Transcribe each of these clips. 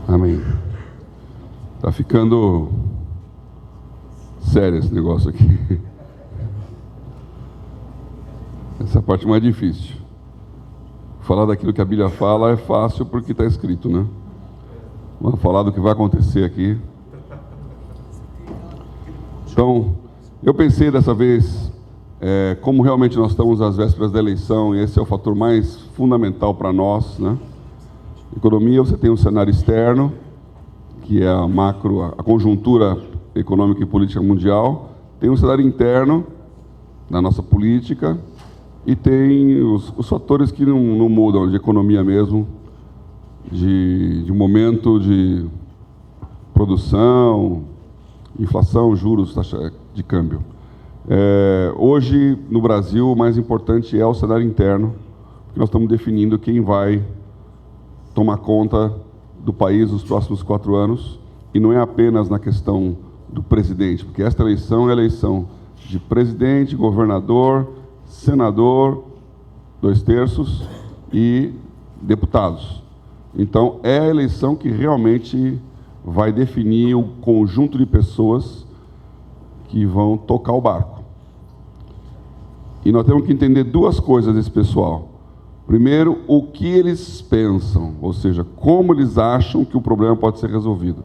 Amém. Tá ficando sério esse negócio aqui. Essa é a parte mais difícil. Falar daquilo que a Bíblia fala é fácil porque está escrito, né? Mas falar do que vai acontecer aqui. Então, eu pensei dessa vez, como realmente nós estamos às vésperas da eleição, e esse é o fator mais fundamental para nós, né? Economia, você tem um cenário externo, que é a macro, a conjuntura econômica e política mundial, tem um cenário interno da nossa política, e tem os fatores que não mudam, de economia mesmo, de momento de produção, inflação, juros, taxa de câmbio. Hoje, no Brasil, o mais importante é o cenário interno, porque nós estamos definindo quem vai tomar conta do país nos próximos 4 anos, e não é apenas na questão do presidente, porque esta eleição é a eleição de presidente, governador, senador, 2/3, e deputados. Então, é a eleição que realmente vai definir o conjunto de pessoas que vão tocar o barco. E nós temos que entender 2 coisas desse pessoal. Primeiro, o que eles pensam, ou seja, como eles acham que o problema pode ser resolvido.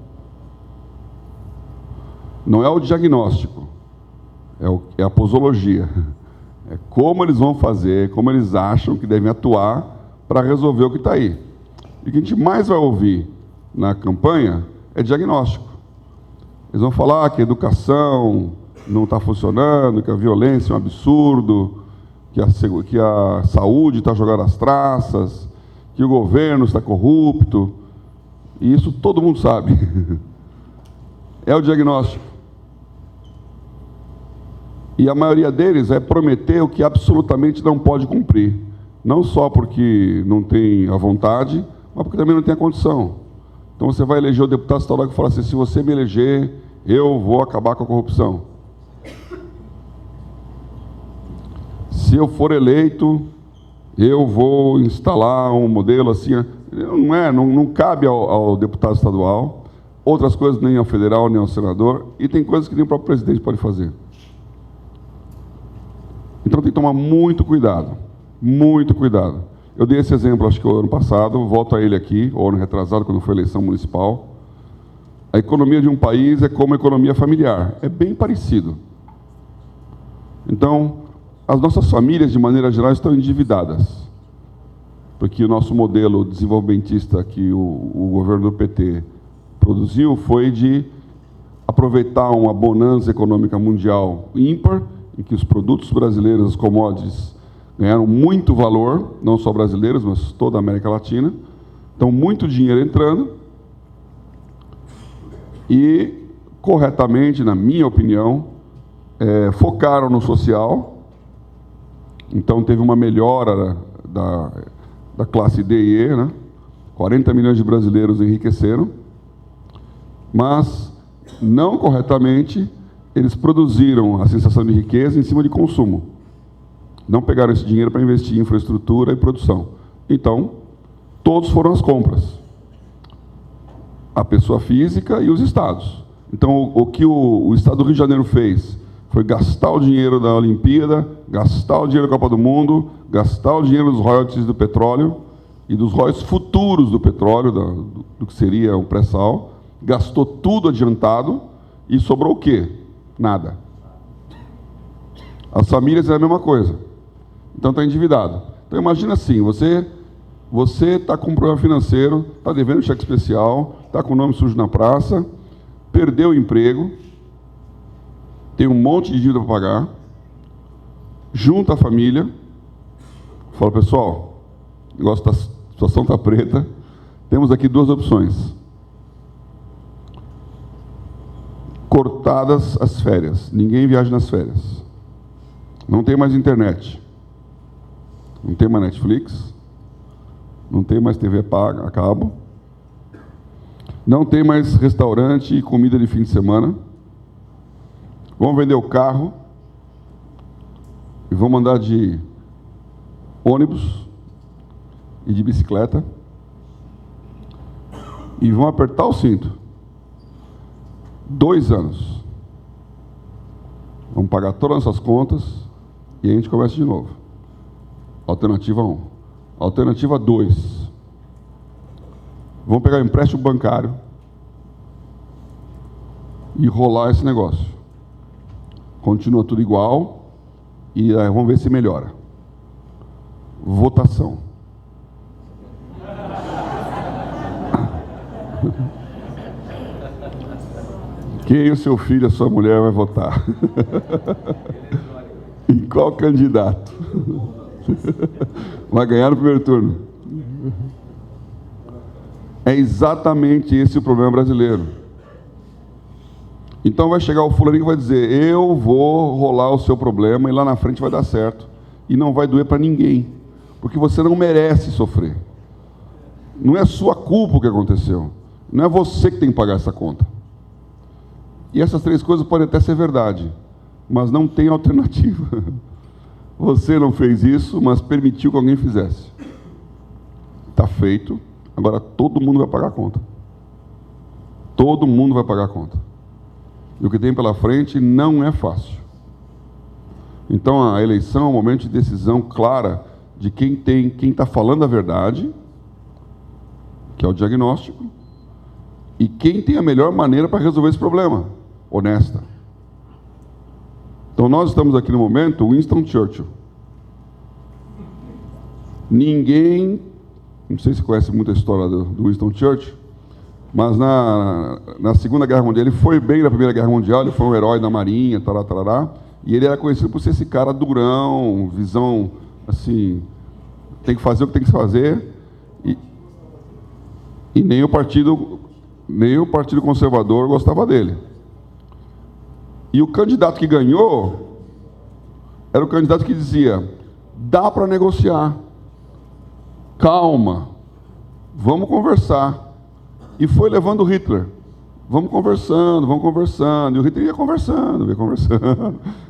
Não é o diagnóstico, é a posologia. É como eles vão fazer, como eles acham que devem atuar para resolver o que está aí. E o que a gente mais vai ouvir na campanha é diagnóstico. Eles vão falar que a educação não está funcionando, que a violência é um absurdo, que a saúde está jogada às traças, que o governo está corrupto. E isso todo mundo sabe. É o diagnóstico. E a maioria deles é prometer o que absolutamente não pode cumprir. Não só porque não tem a vontade, mas porque também não tem a condição. Então você vai eleger o deputado estadual que fala assim: se você me eleger, eu vou acabar com a corrupção. Se eu for eleito, eu vou instalar um modelo assim. Não cabe ao deputado estadual. Outras coisas nem ao federal, nem ao senador. E tem coisas que nem o próprio presidente pode fazer. Então tem que tomar muito cuidado. Muito cuidado. Eu dei esse exemplo, acho que o ano passado, volto a ele aqui, ou ano retrasado, quando foi a eleição municipal. A economia de um país é como a economia familiar. É bem parecido. Então, as nossas famílias, de maneira geral, estão endividadas. Porque o nosso modelo desenvolvimentista que o governo do PT produziu foi de aproveitar uma bonança econômica mundial ímpar, em que os produtos brasileiros, as commodities, ganharam muito valor, não só brasileiros, mas toda a América Latina. Então, muito dinheiro entrando. E, corretamente, na minha opinião, focaram no social. Então, teve uma melhora da classe D e E, né? 40 milhões de brasileiros enriqueceram. Mas, não corretamente, eles produziram a sensação de riqueza em cima de consumo. Não pegaram esse dinheiro para investir em infraestrutura e produção. Então, todos foram às compras. A pessoa física e os estados. Então, o que o estado do Rio de Janeiro fez foi gastar o dinheiro da Olimpíada, gastar o dinheiro da Copa do Mundo, gastar o dinheiro dos royalties do petróleo e dos royalties futuros do petróleo, do que seria o pré-sal. Gastou tudo adiantado e sobrou o quê? Nada. As famílias é a mesma coisa. Então está endividado. Então imagina assim, você está com um problema financeiro, está devendo cheque especial, está com o nome sujo na praça, perdeu o emprego, tem um monte de dívida para pagar, junta a família, fala: pessoal, a situação está preta, temos aqui 2 opções. Cortadas as férias, ninguém viaja nas férias. Não tem mais internet. Não tem mais Netflix, não tem mais TV paga, a cabo, não tem mais restaurante e comida de fim de semana. Vamos vender o carro e vamos andar de ônibus e de bicicleta. e vão apertar o cinto. 2 anos. Vamos pagar todas as nossas contas e a gente começa de novo. Alternativa 1. Alternativa 2. Vamos pegar um empréstimo bancário e rolar esse negócio. Continua tudo igual e aí vamos ver se melhora. Votação. Quem o seu filho, a sua mulher vai votar? Em qual candidato? Vai ganhar no primeiro turno. É exatamente esse o problema brasileiro. Então vai chegar o fulaninho que vai dizer: eu vou rolar o seu problema e lá na frente vai dar certo. E não vai doer para ninguém. Porque você não merece sofrer. Não é sua culpa o que aconteceu. Não é você que tem que pagar essa conta. E essas 3 coisas podem até ser verdade, mas não tem alternativa. Você não fez isso, mas permitiu que alguém fizesse. Está feito, agora todo mundo vai pagar a conta. Todo mundo vai pagar a conta. E o que tem pela frente não é fácil. Então a eleição é um momento de decisão clara de quem está falando a verdade, que é o diagnóstico, e quem tem a melhor maneira para resolver esse problema, honesta. Então nós estamos aqui no momento, Winston Churchill. Ninguém, não sei se conhece muito a história do Winston Churchill, mas na Segunda Guerra Mundial, ele foi bem na Primeira Guerra Mundial, ele foi um herói da Marinha, e ele era conhecido por ser esse cara durão, visão, assim, tem que fazer o que tem que fazer, e nem o Partido Conservador gostava dele. E o candidato que ganhou era o candidato que dizia: dá para negociar, calma, vamos conversar. E foi levando Hitler. Vamos conversando, e o Hitler ia conversando.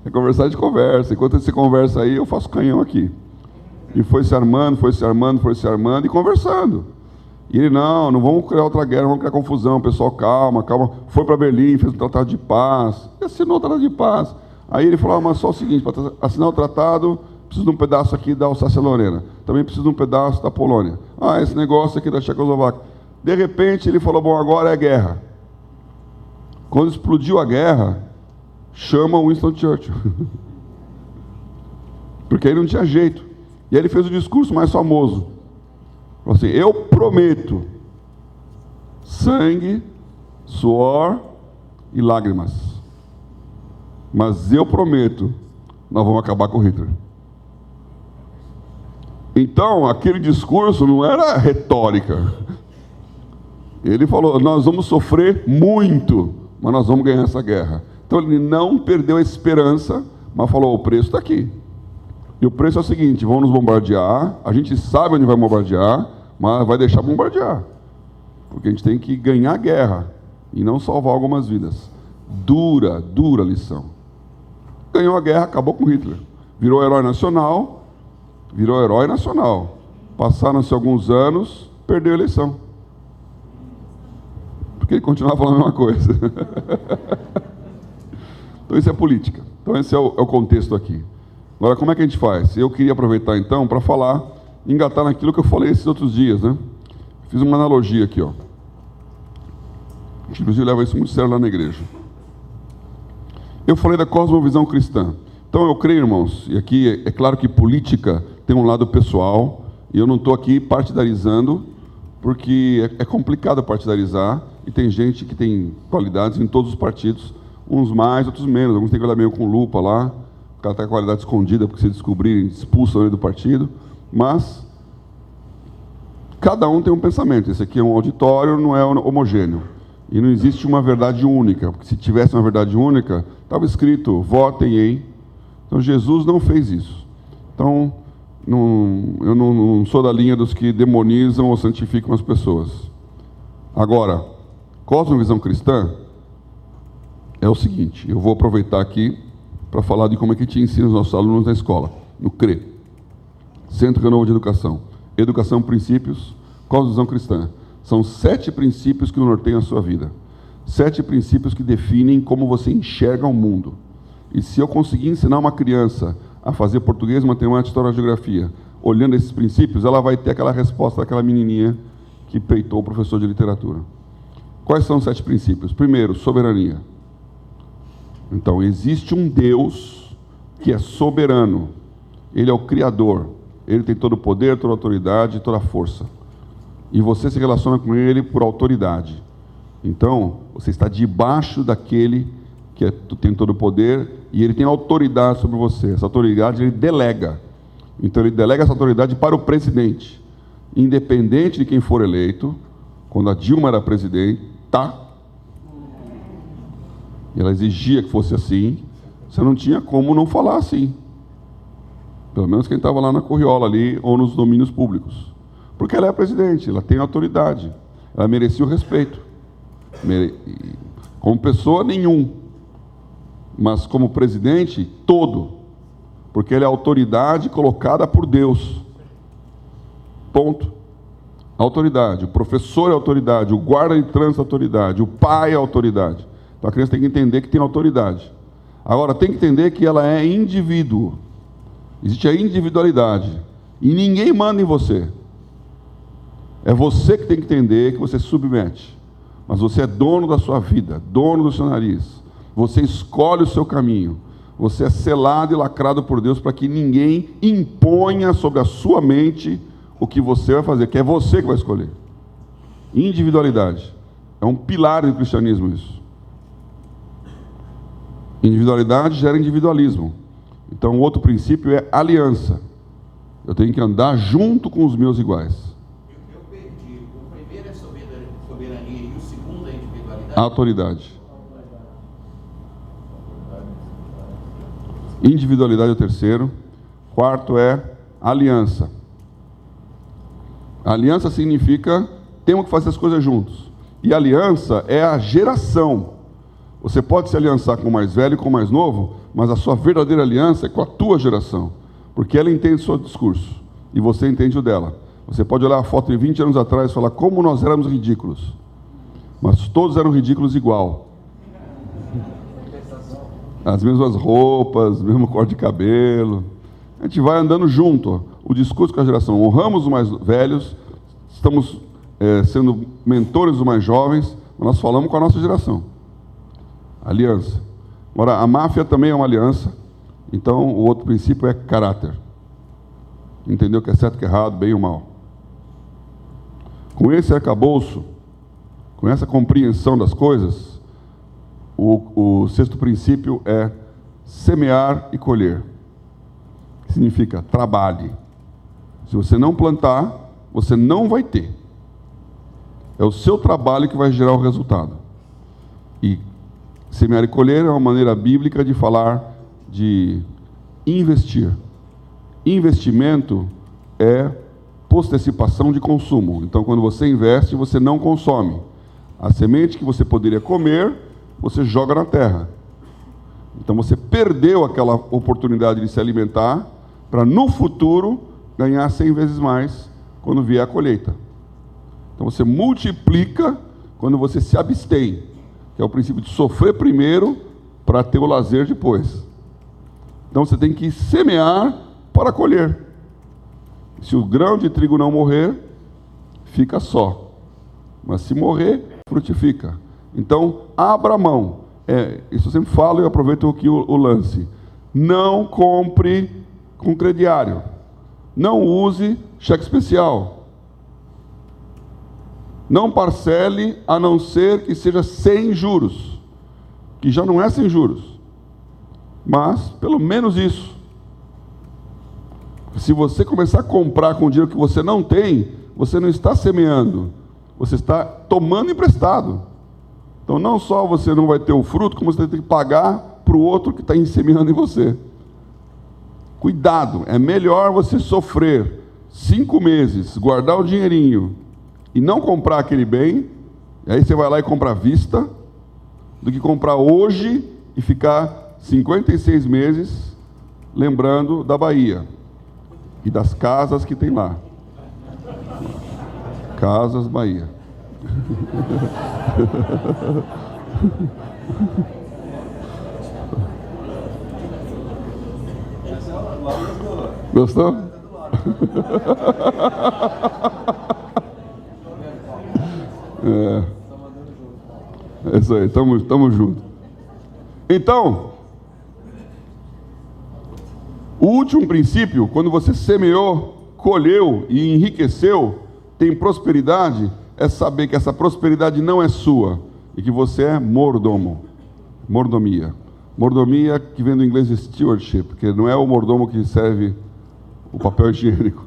É conversar de conversa. Enquanto você conversa aí, eu faço canhão aqui. E foi se armando, e conversando. E ele: não vamos criar outra guerra, não vamos criar confusão, pessoal, calma. Foi para Berlim, fez um tratado de paz, e assinou o tratado de paz. Aí ele falou: mas só o seguinte, para assinar o tratado, preciso de um pedaço aqui da Alsácia-Lorena, também preciso de um pedaço da Polônia. Esse negócio aqui da Tchecoslováquia. De repente ele falou: bom, agora é guerra. Quando explodiu a guerra, chama o Winston Churchill. Porque aí não tinha jeito. E aí ele fez o discurso mais famoso. Falou assim: eu prometo sangue, suor e lágrimas, mas eu prometo, nós vamos acabar com Hitler. Então, aquele discurso não era retórica. Ele falou: nós vamos sofrer muito, mas nós vamos ganhar essa guerra. Então ele não perdeu a esperança, mas falou: o preço está aqui. E o preço é o seguinte: vão nos bombardear, a gente sabe onde vai bombardear, mas vai deixar bombardear. Porque a gente tem que ganhar a guerra e não salvar algumas vidas. Dura lição. Ganhou a guerra, acabou com Hitler. Virou herói nacional. Passaram-se alguns anos, perdeu a eleição. Porque ele continuava falando a mesma coisa. Então isso é política. Então esse é o contexto aqui. Agora, como é que a gente faz? Eu queria aproveitar então para falar, engatar naquilo que eu falei esses outros dias, né? Fiz uma analogia aqui, ó. Inclusive leva isso muito sério lá na igreja. Eu falei da cosmovisão cristã. Então eu creio, irmãos, e aqui é claro que política tem um lado pessoal, e eu não estou aqui partidarizando, porque é complicado partidarizar, e tem gente que tem qualidades em todos os partidos, uns mais, outros menos, alguns têm que olhar meio com lupa lá, o cara está com a qualidade escondida, porque se descobrirem, expulsam ele do partido, mas cada um tem um pensamento. Esse aqui é um auditório, não é homogêneo, e não existe uma verdade única, porque se tivesse uma verdade única, estava escrito: votem em. Então Jesus não fez isso. Então eu não sou da linha dos que demonizam ou santificam as pessoas. Agora, cosmovisão cristã é o seguinte: eu vou aproveitar aqui para falar de como é que a gente ensina os nossos alunos na escola, no CRE, Centro Renovo de Educação. Educação, princípios, cosmovisão cristã. São 7 princípios que norteiam a sua vida. 7 princípios que definem como você enxerga o mundo. E se eu conseguir ensinar uma criança a fazer português, matemática, história e geografia, olhando esses princípios, ela vai ter aquela resposta daquela menininha que peitou o professor de literatura. Quais são os 7 princípios? Primeiro, soberania. Então, existe um Deus que é soberano. Ele é o Criador. Ele tem todo o poder, toda a autoridade, toda a força. E você se relaciona com Ele por autoridade. Então, você está debaixo daquele que tem todo o poder e Ele tem autoridade sobre você. Essa autoridade Ele delega. Então, Ele delega essa autoridade para o presidente. Independente de quem for eleito, quando a Dilma era presidente, e ela exigia que fosse assim, você não tinha como não falar assim. Pelo menos quem estava lá na Corriola ali, ou nos domínios públicos. Porque ela é a presidente, ela tem autoridade. Ela merecia o respeito. Como pessoa, nenhum. Mas como presidente, todo. Porque ele é a autoridade colocada por Deus. Ponto. Autoridade. O professor é autoridade, o guarda de trânsito é autoridade, o pai é autoridade. Então a criança tem que entender que tem autoridade. Agora, tem que entender que ela é indivíduo. Existe a individualidade. E ninguém manda em você. É você que tem que entender que você se submete. Mas você é dono da sua vida, dono do seu nariz. Você escolhe o seu caminho. Você é selado e lacrado por Deus para que ninguém imponha sobre a sua mente o que você vai fazer, que é você que vai escolher. Individualidade. É um pilar do cristianismo isso. Individualidade gera individualismo. Então, o outro princípio é aliança. Eu tenho que andar junto com os meus iguais. Eu perdi. O primeiro é soberania e o segundo é individualidade? Autoridade. Individualidade é o terceiro. Quarto é aliança. Aliança significa temos que fazer as coisas juntos. E aliança é a geração. Você pode se aliançar com o mais velho e com o mais novo, mas a sua verdadeira aliança é com a tua geração. Porque ela entende o seu discurso e você entende o dela. Você pode olhar a foto de 20 anos atrás e falar como nós éramos ridículos. Mas todos eram ridículos igual. As mesmas roupas, mesmo corte de cabelo. A gente vai andando junto. O discurso com a geração. Honramos os mais velhos, estamos sendo mentores dos mais jovens, mas nós falamos com a nossa geração. Aliança. Agora, a máfia também é uma aliança. Então, o outro princípio é caráter. Entender o que é certo e o que é errado, bem ou mal. Com esse arcabouço, com essa compreensão das coisas, o sexto princípio é semear e colher. Que significa trabalhe. Se você não plantar, você não vai ter. É o seu trabalho que vai gerar o resultado. E semear e colher é uma maneira bíblica de falar de investir. Investimento é postecipação de consumo. Então, quando você investe, você não consome. A semente que você poderia comer, você joga na terra. Então, você perdeu aquela oportunidade de se alimentar para, no futuro, ganhar 100 vezes mais quando vier a colheita. Então, você multiplica quando você se abstém, que é o princípio de sofrer primeiro para ter o lazer depois. Então, você tem que semear para colher. Se o grão de trigo não morrer, fica só. Mas se morrer, frutifica. Então, abra mão. Isso eu sempre falo e aproveito aqui o lance. Não compre com crediário. Não use cheque especial. Não parcele, a não ser que seja sem juros. Que já não é sem juros. Mas, pelo menos isso. Se você começar a comprar com dinheiro que você não tem, você não está semeando. Você está tomando emprestado. Então, não só você não vai ter o fruto, como você tem que pagar para o outro que está inseminando em você. Cuidado, é melhor você sofrer 5 meses, guardar o dinheirinho e não comprar aquele bem, e aí você vai lá e compra à vista, do que comprar hoje e ficar 56 meses lembrando da Bahia e das casas que tem lá. Casas Bahia. Gostou? É isso aí, estamos juntos. Então, o último princípio, quando você semeou, colheu e enriqueceu, tem prosperidade, é saber que essa prosperidade não é sua e que você é mordomo. Mordomia. Mordomia que vem do inglês stewardship, porque não é o mordomo que serve o papel higiênico.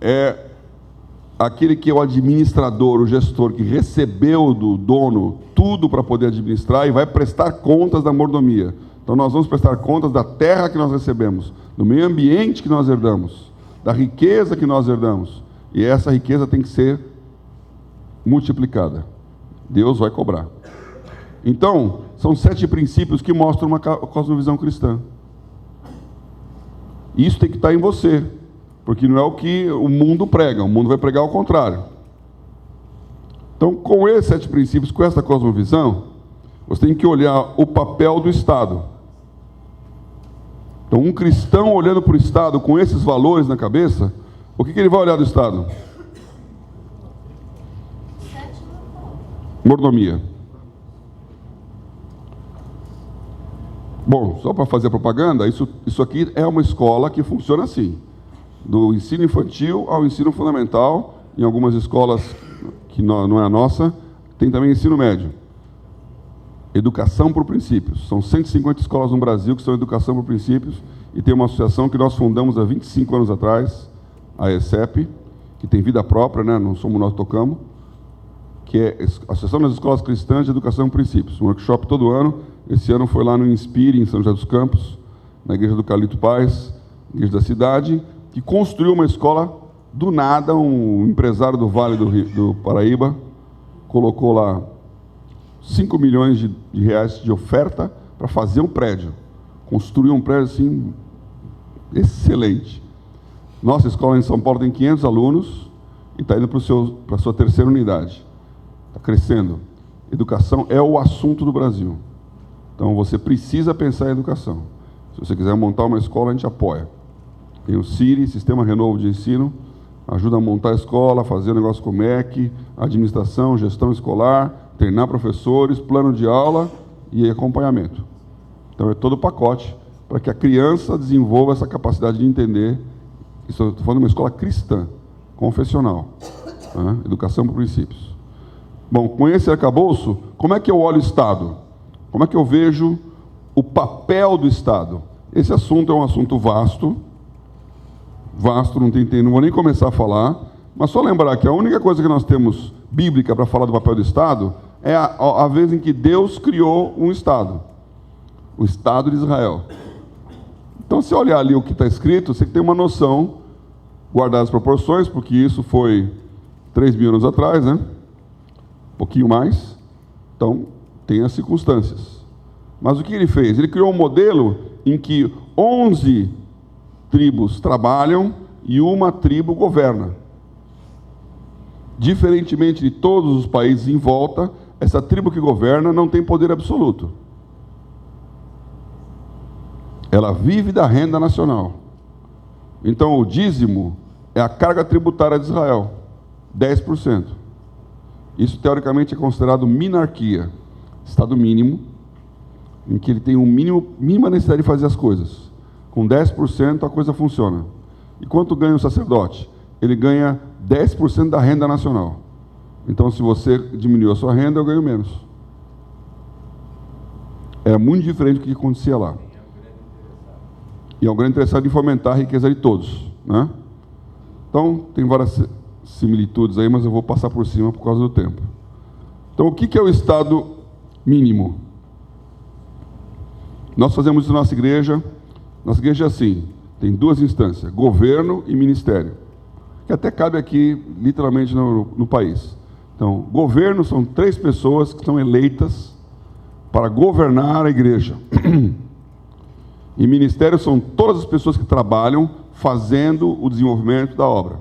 É aquele que é o administrador, o gestor, que recebeu do dono tudo para poder administrar e vai prestar contas da mordomia. Então nós vamos prestar contas da terra que nós recebemos, do meio ambiente que nós herdamos, da riqueza que nós herdamos. E essa riqueza tem que ser multiplicada. Deus vai cobrar. Então, são 7 princípios que mostram uma cosmovisão cristã. Isso tem que estar em você, porque não é o que o mundo prega, o mundo vai pregar ao contrário. Então, com esses 7 princípios, com essa cosmovisão, você tem que olhar o papel do Estado. Então, um cristão olhando para o Estado com esses valores na cabeça, o que ele vai olhar do Estado? Mordomia. Bom, só para fazer a propaganda, isso aqui é uma escola que funciona assim. Do ensino infantil ao ensino fundamental, em algumas escolas que não é a nossa, tem também ensino médio. Educação por princípios. São 150 escolas no Brasil que são educação por princípios, e tem uma associação que nós fundamos há 25 anos atrás, a ESEP, que tem vida própria, né? Não somos nós que tocamos, que é a Associação das Escolas Cristãs de Educação por Princípios. Um workshop todo ano. Esse ano foi lá no Inspire, em São José dos Campos, na igreja do Carlito Paz, igreja da cidade, que construiu uma escola do nada. Um empresário do Vale do Paraíba colocou lá 5 milhões de reais de oferta para fazer um prédio. Construiu um prédio assim, excelente. Nossa escola em São Paulo tem 500 alunos e está indo para a sua 3ª unidade. Está crescendo. Educação é o assunto do Brasil. Então você precisa pensar em educação. Se você quiser montar uma escola, a gente apoia. Tem o CIRI, Sistema Renovo de Ensino, ajuda a montar a escola, fazer negócio com o MEC, administração, gestão escolar, treinar professores, plano de aula e acompanhamento. Então é todo o pacote para que a criança desenvolva essa capacidade de entender. Estou falando de uma escola cristã, confessional, né? Educação por princípios. Bom, com esse arcabouço, como é que eu olho o Estado? Como é que eu vejo o papel do Estado? Esse assunto é um assunto vasto, não vou nem começar a falar, mas só lembrar que a única coisa que nós temos bíblica para falar do papel do Estado é a vez em que Deus criou um Estado, o Estado de Israel. Então, se olhar ali o que está escrito, você tem uma noção, guardar as proporções, porque isso foi 3.000 anos atrás, né? Um pouquinho mais. Então, tem as circunstâncias. Mas o que ele fez? Ele criou um modelo em que 11 tribos trabalham e uma tribo governa. Diferentemente de todos os países em volta, essa tribo que governa não tem poder absoluto. Ela vive da renda nacional. Então, o dízimo é a carga tributária de Israel, 10%. Isso, teoricamente, é considerado minarquia, estado mínimo, em que ele tem mínima necessidade de fazer as coisas. Com 10% a coisa funciona. E quanto ganha o sacerdote? Ele ganha 10% da renda nacional. Então, se você diminuiu a sua renda, eu ganho menos. É muito diferente do que acontecia lá. E é um grande interessado em fomentar a riqueza de todos, né? Então, tem várias similitudes aí, mas eu vou passar por cima por causa do tempo. Então, o que é o estado mínimo? Nós fazemos isso na nossa igreja. Nossa igreja é assim, tem 2 instâncias, governo e ministério, que até cabe aqui, literalmente, no país. Então, governo são 3 pessoas que são eleitas para governar a igreja. E ministério são todas as pessoas que trabalham fazendo o desenvolvimento da obra.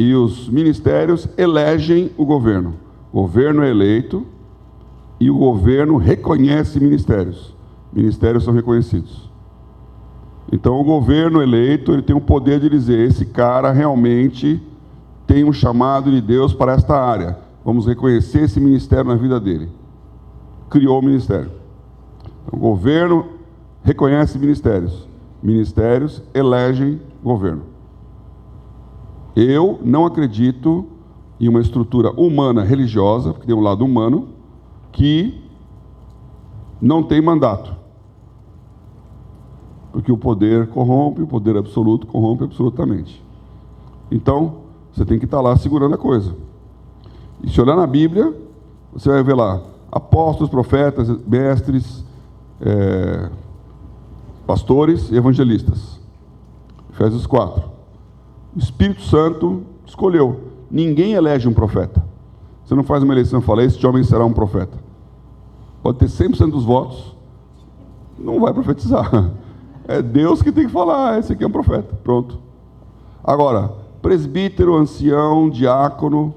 e os ministérios elegem o governo. O governo é eleito e o governo reconhece ministérios. Ministérios são reconhecidos. Então o governo eleito, ele tem o poder de dizer, esse cara realmente tem um chamado de Deus para esta área. Vamos reconhecer esse ministério na vida dele. Criou o ministério. Então, o governo reconhece ministérios. Ministérios elegem governo. Eu não acredito em uma estrutura humana religiosa, porque tem um lado humano, que não tem mandato. Porque o poder corrompe, o poder absoluto corrompe absolutamente. Então, você tem que estar lá segurando a coisa. E se olhar na Bíblia, você vai ver lá, apóstolos, profetas, mestres, pastores e evangelistas. Efésios 4. O Espírito Santo escolheu. Ninguém elege um profeta. Você não faz uma eleição e fala, este homem será um profeta. Pode ter 100% dos votos, não vai profetizar. É Deus que tem que falar, esse aqui é um profeta. Pronto. Agora, presbítero, ancião, diácono,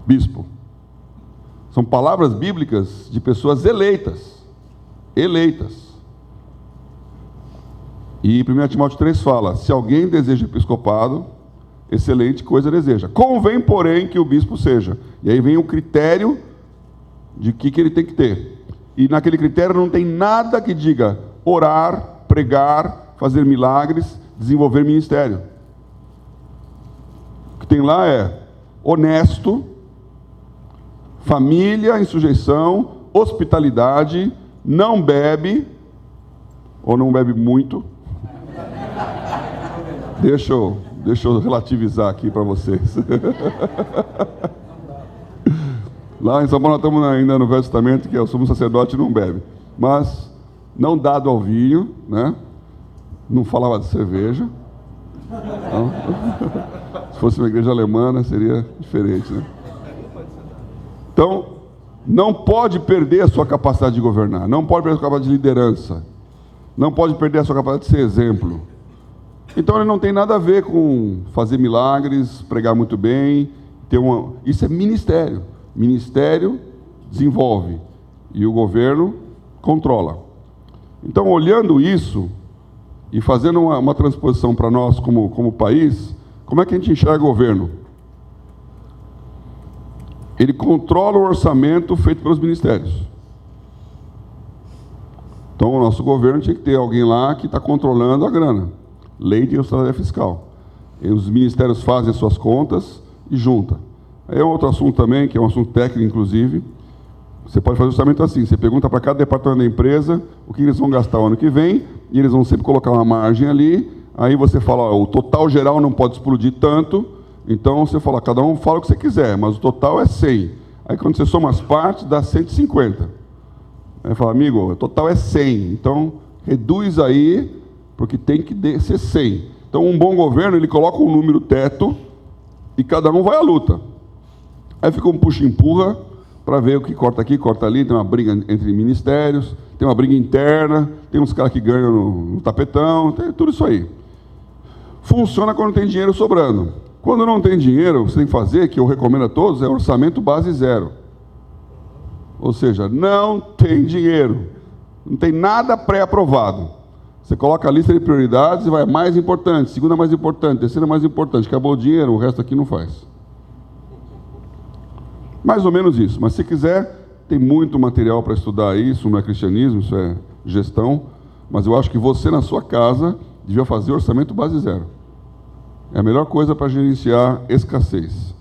bispo. São palavras bíblicas de pessoas eleitas. Eleitas. E 1 Timóteo 3 fala, se alguém deseja episcopado, excelente coisa deseja. Convém, porém, que o bispo seja. E aí vem o critério de que ele tem que ter. E naquele critério não tem nada que diga orar, pregar, fazer milagres, desenvolver ministério. O que tem lá é honesto, família em sujeição, hospitalidade, não bebe, ou não bebe muito. Deixa eu relativizar aqui para vocês. Lá em São Paulo nós estamos ainda no Velho Testamento, que o sumo sacerdote não bebe. Mas não dado ao vinho, né? Não falava de cerveja. Não. Se fosse uma igreja alemã, seria diferente, né? Então, não pode perder a sua capacidade de governar, não pode perder a sua capacidade de liderança, não pode perder a sua capacidade de ser exemplo. Então, ele não tem nada a ver com fazer milagres, pregar muito bem, isso é ministério. Ministério desenvolve e o governo controla. Então, olhando isso e fazendo uma transposição para nós como país, como é que a gente enxerga o governo? Ele controla o orçamento feito pelos ministérios. Então, o nosso governo tinha que ter alguém lá que está controlando a grana. Lei de responsabilidade fiscal. E os ministérios fazem as suas contas e juntam. Aí é outro assunto também, que é um assunto técnico, inclusive. Você pode fazer orçamento assim, você pergunta para cada departamento da empresa o que eles vão gastar o ano que vem, e eles vão sempre colocar uma margem ali, aí você fala, ó, o total geral não pode explodir tanto, então você fala, cada um fala o que você quiser, mas o total é 100. Aí quando você soma as partes, dá 150. Aí fala, amigo, o total é 100, então reduz aí, porque tem que ser 100. Então um bom governo, ele coloca um número teto, e cada um vai à luta. Aí fica um puxa-empurra para ver o que corta aqui, corta ali, tem uma briga entre ministérios, tem uma briga interna, tem uns caras que ganham no tapetão, tem tudo isso aí. Funciona quando tem dinheiro sobrando. Quando não tem dinheiro, você tem que fazer, que eu recomendo a todos, é orçamento base zero. Ou seja, não tem dinheiro, não tem nada pré-aprovado. Você coloca a lista de prioridades e vai mais importante, segunda mais importante, terceira mais importante, acabou o dinheiro, o resto aqui não faz. Mais ou menos isso, mas se quiser, tem muito material para estudar isso, não é cristianismo, isso é gestão, mas eu acho que você na sua casa devia fazer orçamento base zero. É a melhor coisa para gerenciar escassez.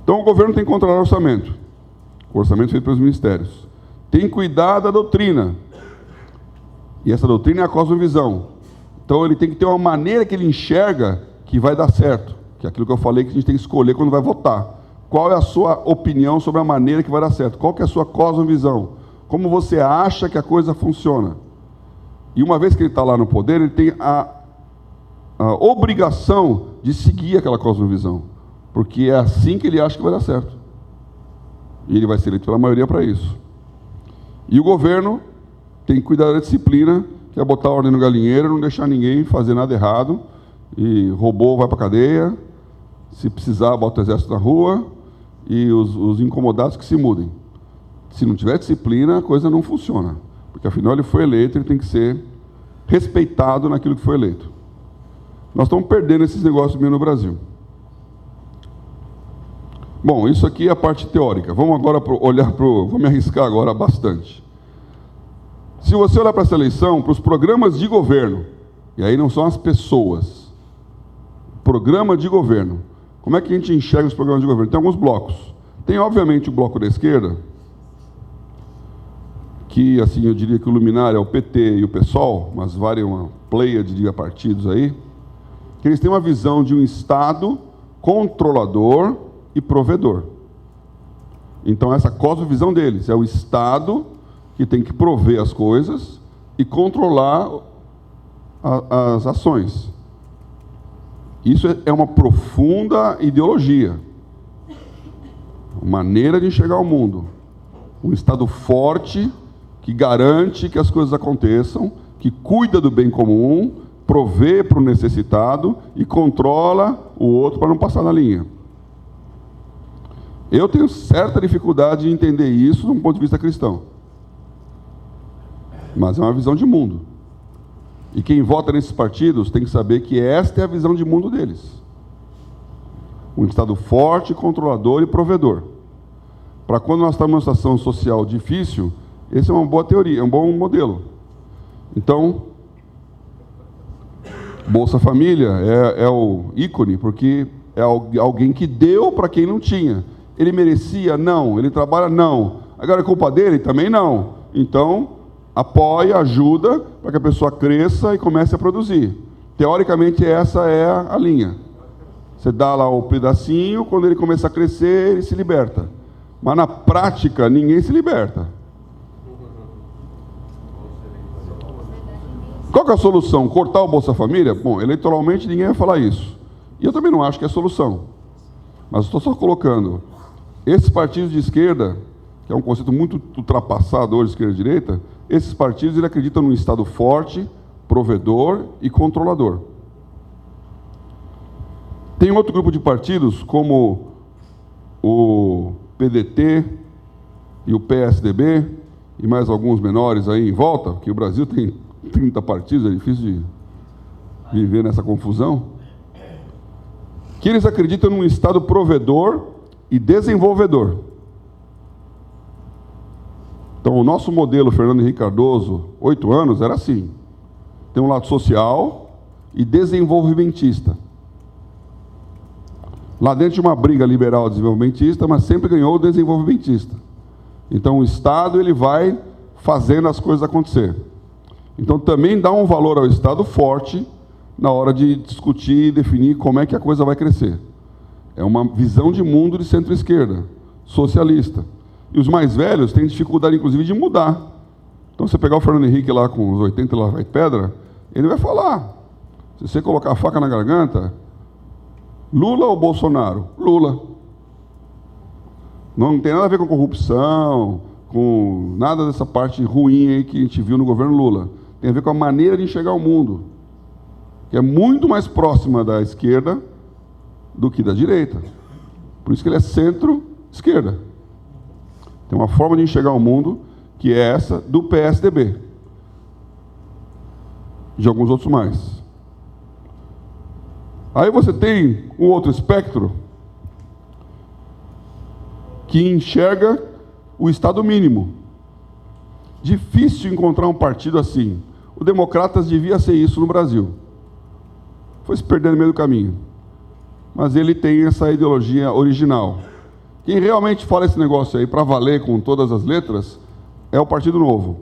Então o governo tem que controlar o orçamento feito pelos ministérios. Tem que cuidar da doutrina, e essa doutrina é a cosmovisão. Então ele tem que ter uma maneira que ele enxerga que vai dar certo, que é aquilo que eu falei que a gente tem que escolher quando vai votar. Qual é a sua opinião sobre a maneira que vai dar certo? Qual que é a sua cosmovisão? Como você acha que a coisa funciona? E uma vez que ele está lá no poder, ele tem a obrigação de seguir aquela cosmovisão, porque é assim que ele acha que vai dar certo. E ele vai ser eleito pela maioria para isso. E o governo tem que cuidar da disciplina quer botar ordem no galinheiro, não deixar ninguém fazer nada errado, e roubou, vai para a cadeia, se precisar, bota o exército na rua, e os incomodados que se mudem. Se não tiver disciplina, a coisa não funciona, porque afinal ele foi eleito, ele tem que ser respeitado naquilo que foi eleito. Nós estamos perdendo esses negócios meio no Brasil. Bom, isso aqui é a parte teórica. Vamos agora vou me arriscar agora bastante. Se você olhar para essa eleição, para os programas de governo, e aí não são as pessoas, programa de governo, como é que a gente enxerga os programas de governo? Tem alguns blocos. Tem, obviamente, o bloco da esquerda, que, assim, eu diria que o luminário é o PT e o PSOL, mas vale uma pleiade de partidos aí, que eles têm uma visão de um Estado controlador e provedor. Então, essa cosmovisão deles é o Estado que tem que prover as coisas e controlar as ações. Isso é uma profunda ideologia, maneira de enxergar o mundo. Um Estado forte que garante que as coisas aconteçam, que cuida do bem comum, provê para o necessitado e controla o outro para não passar na linha. Eu tenho certa dificuldade de entender isso de um ponto de vista cristão. Mas é uma visão de mundo. E quem vota nesses partidos tem que saber que esta é a visão de mundo deles. Um Estado forte, controlador e provedor. Para quando nós estamos numa situação social difícil, esse é uma boa teoria, é um bom modelo. Então, Bolsa Família é o ícone, porque é alguém que deu para quem não tinha. Ele merecia? Não. Ele trabalha? Não. Agora é culpa dele? Também não. Então, apoia, ajuda para que a pessoa cresça e comece a produzir. Teoricamente, essa é a linha. Você dá lá o pedacinho, quando ele começa a crescer, ele se liberta. Mas na prática, ninguém se liberta. Qual que é a solução? Cortar o Bolsa Família? Bom, eleitoralmente ninguém vai falar isso. E eu também não acho que é a solução. Mas estou só colocando. Esses partidos de esquerda, que é um conceito muito ultrapassado hoje, esquerda e direita, esses partidos eles acreditam num Estado forte, provedor e controlador. Tem outro grupo de partidos, como o PDT e o PSDB, e mais alguns menores aí em volta, que o Brasil tem 30 partidos, é difícil de viver nessa confusão, que eles acreditam num Estado provedor e desenvolvedor. Então, o nosso modelo, Fernando Henrique Cardoso, 8 anos, era assim. Tem um lado social e desenvolvimentista. Lá dentro de uma briga liberal desenvolvimentista, mas sempre ganhou o desenvolvimentista. Então, o Estado ele vai fazendo as coisas acontecer. Então, também dá um valor ao Estado forte na hora de discutir e definir como é que a coisa vai crescer. É uma visão de mundo de centro-esquerda, socialista. E os mais velhos têm dificuldade, inclusive, de mudar. Então, você pegar o Fernando Henrique lá com os 80 lá vai pedra, ele vai falar. Se você colocar a faca na garganta, Lula ou Bolsonaro? Lula. Não tem nada a ver com corrupção, com nada dessa parte ruim aí que a gente viu no governo Lula. Tem a ver com a maneira de enxergar o mundo, que é muito mais próxima da esquerda do que da direita. Por isso que ele é centro-esquerda. Tem uma forma de enxergar o mundo que é essa do PSDB. De alguns outros mais. Aí você tem um outro espectro que enxerga o Estado mínimo. Difícil encontrar um partido assim. O Democratas devia ser isso no Brasil. Foi se perdendo no meio do caminho. Mas ele tem essa ideologia original. Quem realmente fala esse negócio aí para valer com todas as letras é o Partido Novo.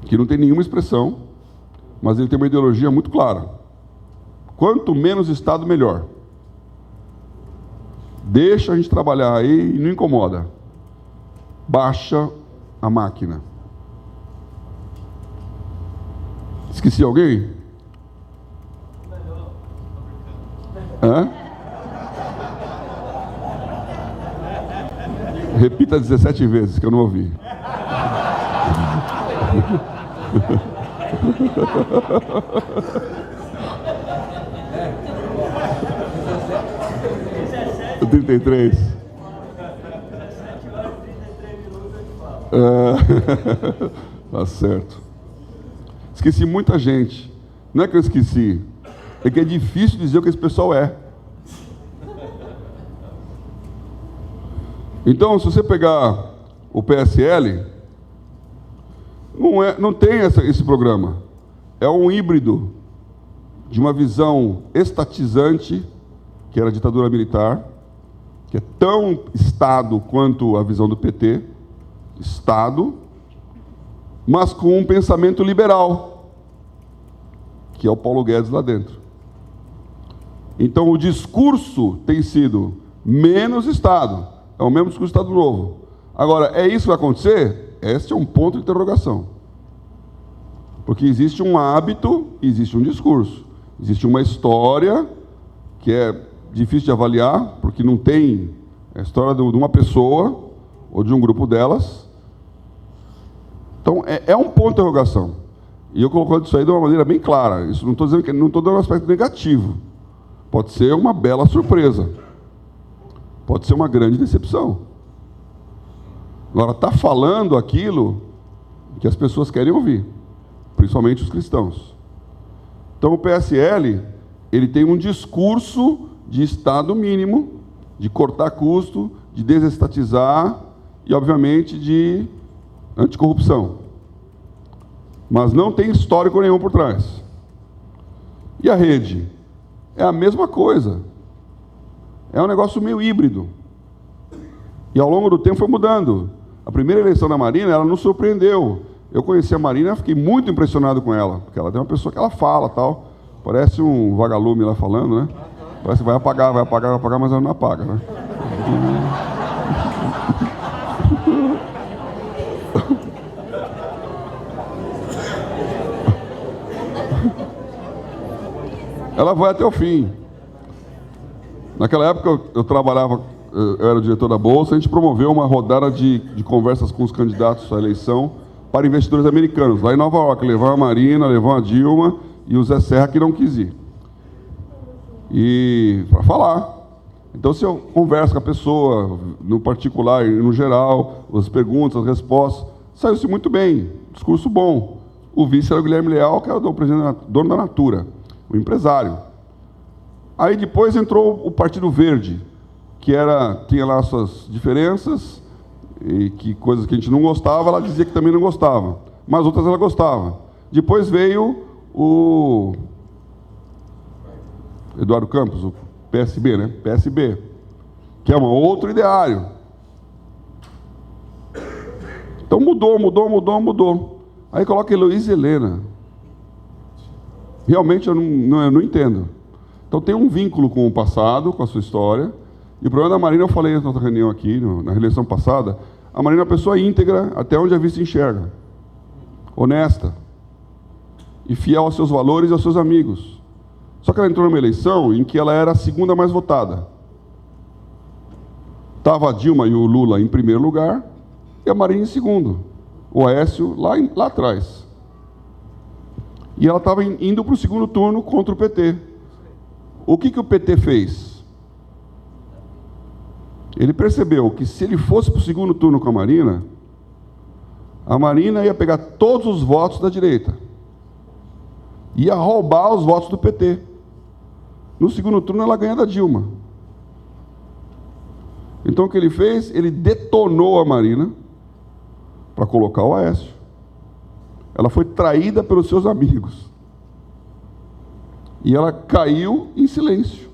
Que não tem nenhuma expressão, mas ele tem uma ideologia muito clara. Quanto menos Estado, melhor. Deixa a gente trabalhar aí e não incomoda. Baixa a máquina. Esqueci alguém? Hã? Repita 17 vezes, que eu não ouvi. 33. Tá certo. Esqueci muita gente. Não é que eu esqueci, é que é difícil dizer o que esse pessoal é. Então, se você pegar o PSL, não tem esse programa. É um híbrido de uma visão estatizante, que era a ditadura militar, que é tão Estado quanto a visão do PT, Estado, mas com um pensamento liberal, que é o Paulo Guedes lá dentro. Então, o discurso tem sido menos Estado, é o mesmo discurso do Estado Novo. Agora, é isso que vai acontecer? Esse é um ponto de interrogação. Porque existe um hábito, existe um discurso, existe uma história que é difícil de avaliar, porque não tem a história de uma pessoa ou de um grupo delas. Então, é um ponto de interrogação. E eu colocando isso aí de uma maneira bem clara. Isso não estou dizendo que não estou dando um aspecto negativo. Pode ser uma bela surpresa. Pode ser uma grande decepção. Agora, está falando aquilo que as pessoas querem ouvir, principalmente os cristãos. Então, o PSL, ele tem um discurso de Estado mínimo, de cortar custo, de desestatizar e, obviamente, de anticorrupção. Mas não tem histórico nenhum por trás. E a rede? É a mesma coisa. É um negócio meio híbrido. E ao longo do tempo foi mudando. A primeira eleição da Marina, ela nos surpreendeu. Eu conheci a Marina e fiquei muito impressionado com ela, porque ela tem uma pessoa que ela fala, tal. Parece um vagalume lá falando, né? Parece que vai apagar, mas ela não apaga, né? Ela vai até o fim. Naquela época eu trabalhava, eu era o diretor da Bolsa, a gente promoveu uma rodada de conversas com os candidatos à eleição para investidores americanos, lá em Nova York. Levou a Marina, levou a Dilma e o Zé Serra, que não quis ir. E para falar. Então, se eu converso com a pessoa, no particular e no geral, as perguntas, as respostas, saiu-se muito bem, discurso bom. O vice era o Guilherme Leal, que era o presidente, dono da Natura, o empresário. Aí depois entrou o Partido Verde, que tinha lá suas diferenças, e que coisas que a gente não gostava, ela dizia que também não gostava, mas outras ela gostava. Depois veio o Eduardo Campos, o PSB, né? PSB, que é um outro ideário. Então mudou. Aí coloca Heloísa Helena. Realmente eu não entendo. Então tem um vínculo com o passado, com a sua história. E o problema da Marina, eu falei na nossa reunião aqui, na reeleição passada, a Marina é uma pessoa íntegra, até onde a vista enxerga. Honesta. E fiel aos seus valores e aos seus amigos. Só que ela entrou numa eleição em que ela era a segunda mais votada. Estava a Dilma e o Lula em primeiro lugar, e a Marina em segundo. O Aécio lá atrás. E ela estava indo para o segundo turno contra o PT. O que o PT fez? Ele percebeu que se ele fosse para o segundo turno com a Marina ia pegar todos os votos da direita. Ia roubar os votos do PT. No segundo turno ela ganha da Dilma. Então o que ele fez? Ele detonou a Marina para colocar o Aécio. Ela foi traída pelos seus amigos. E ela caiu em silêncio.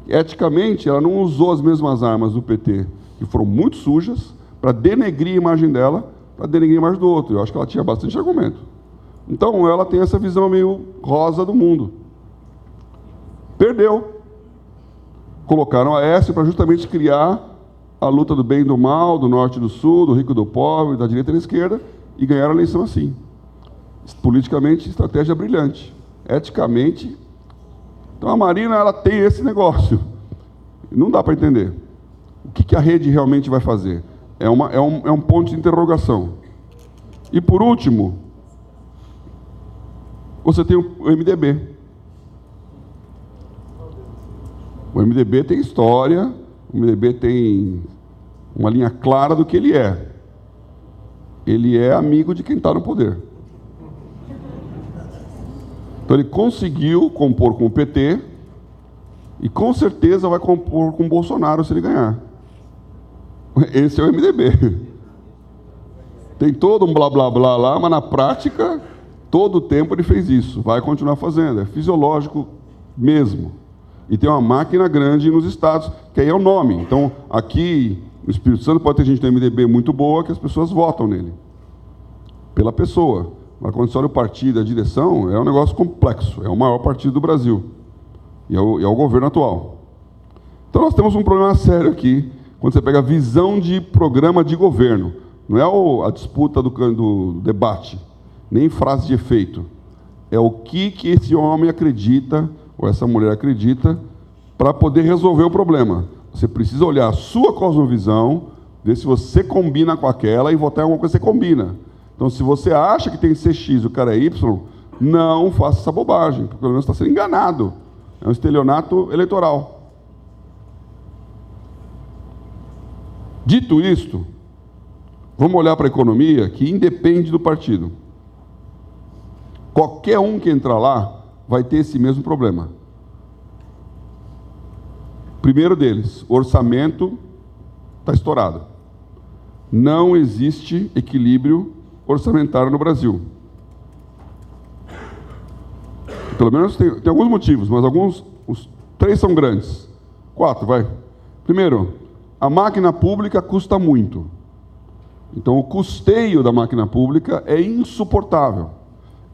Eticamente, ela não usou as mesmas armas do PT, que foram muito sujas, para denegrir a imagem dela, para denegrir a imagem do outro. Eu acho que ela tinha bastante argumento. Então, ela tem essa visão meio rosa do mundo. Perdeu. Colocaram a Aécio para justamente criar a luta do bem e do mal, do norte e do sul, do rico e do pobre, da direita e da esquerda, e ganharam a eleição assim. Politicamente, estratégia brilhante. Eticamente. Então, a Marina, ela tem esse negócio. Não dá para entender. O que a rede realmente vai fazer? É um ponto de interrogação. E por último, você tem o MDB. O MDB tem história, o MDB tem uma linha clara do que ele é. Ele é amigo de quem está no poder. Então ele conseguiu compor com o PT e com certeza vai compor com o Bolsonaro se ele ganhar. Esse é o MDB. Tem todo um blá blá blá lá, mas na prática, todo o tempo ele fez isso. Vai continuar fazendo, é fisiológico mesmo. E tem uma máquina grande nos estados, que aí é o nome. Então, aqui no Espírito Santo pode ter gente do MDB muito boa que as pessoas votam nele. Pela pessoa. Mas quando você olha o partido, a direção, é um negócio complexo. É o maior partido do Brasil. E é o governo atual. Então nós temos um problema sério aqui, quando você pega a visão de programa de governo. Não é a disputa do debate, nem frase de efeito. É o que esse homem acredita, ou essa mulher acredita, para poder resolver o problema. Você precisa olhar a sua cosmovisão, ver se você combina com aquela e votar em alguma coisa que você combina. Então, se você acha que tem que ser X e o cara é Y, não faça essa bobagem, porque pelo menos está sendo enganado. É um estelionato eleitoral. Dito isto, vamos olhar para a economia, que independe do partido. Qualquer um que entrar lá vai ter esse mesmo problema. Primeiro deles, o orçamento está estourado. Não existe equilíbrio orçamentário no Brasil. Pelo menos tem alguns motivos, mas os 3 são grandes. 4, vai. Primeiro, a máquina pública custa muito. Então, o custeio da máquina pública é insuportável.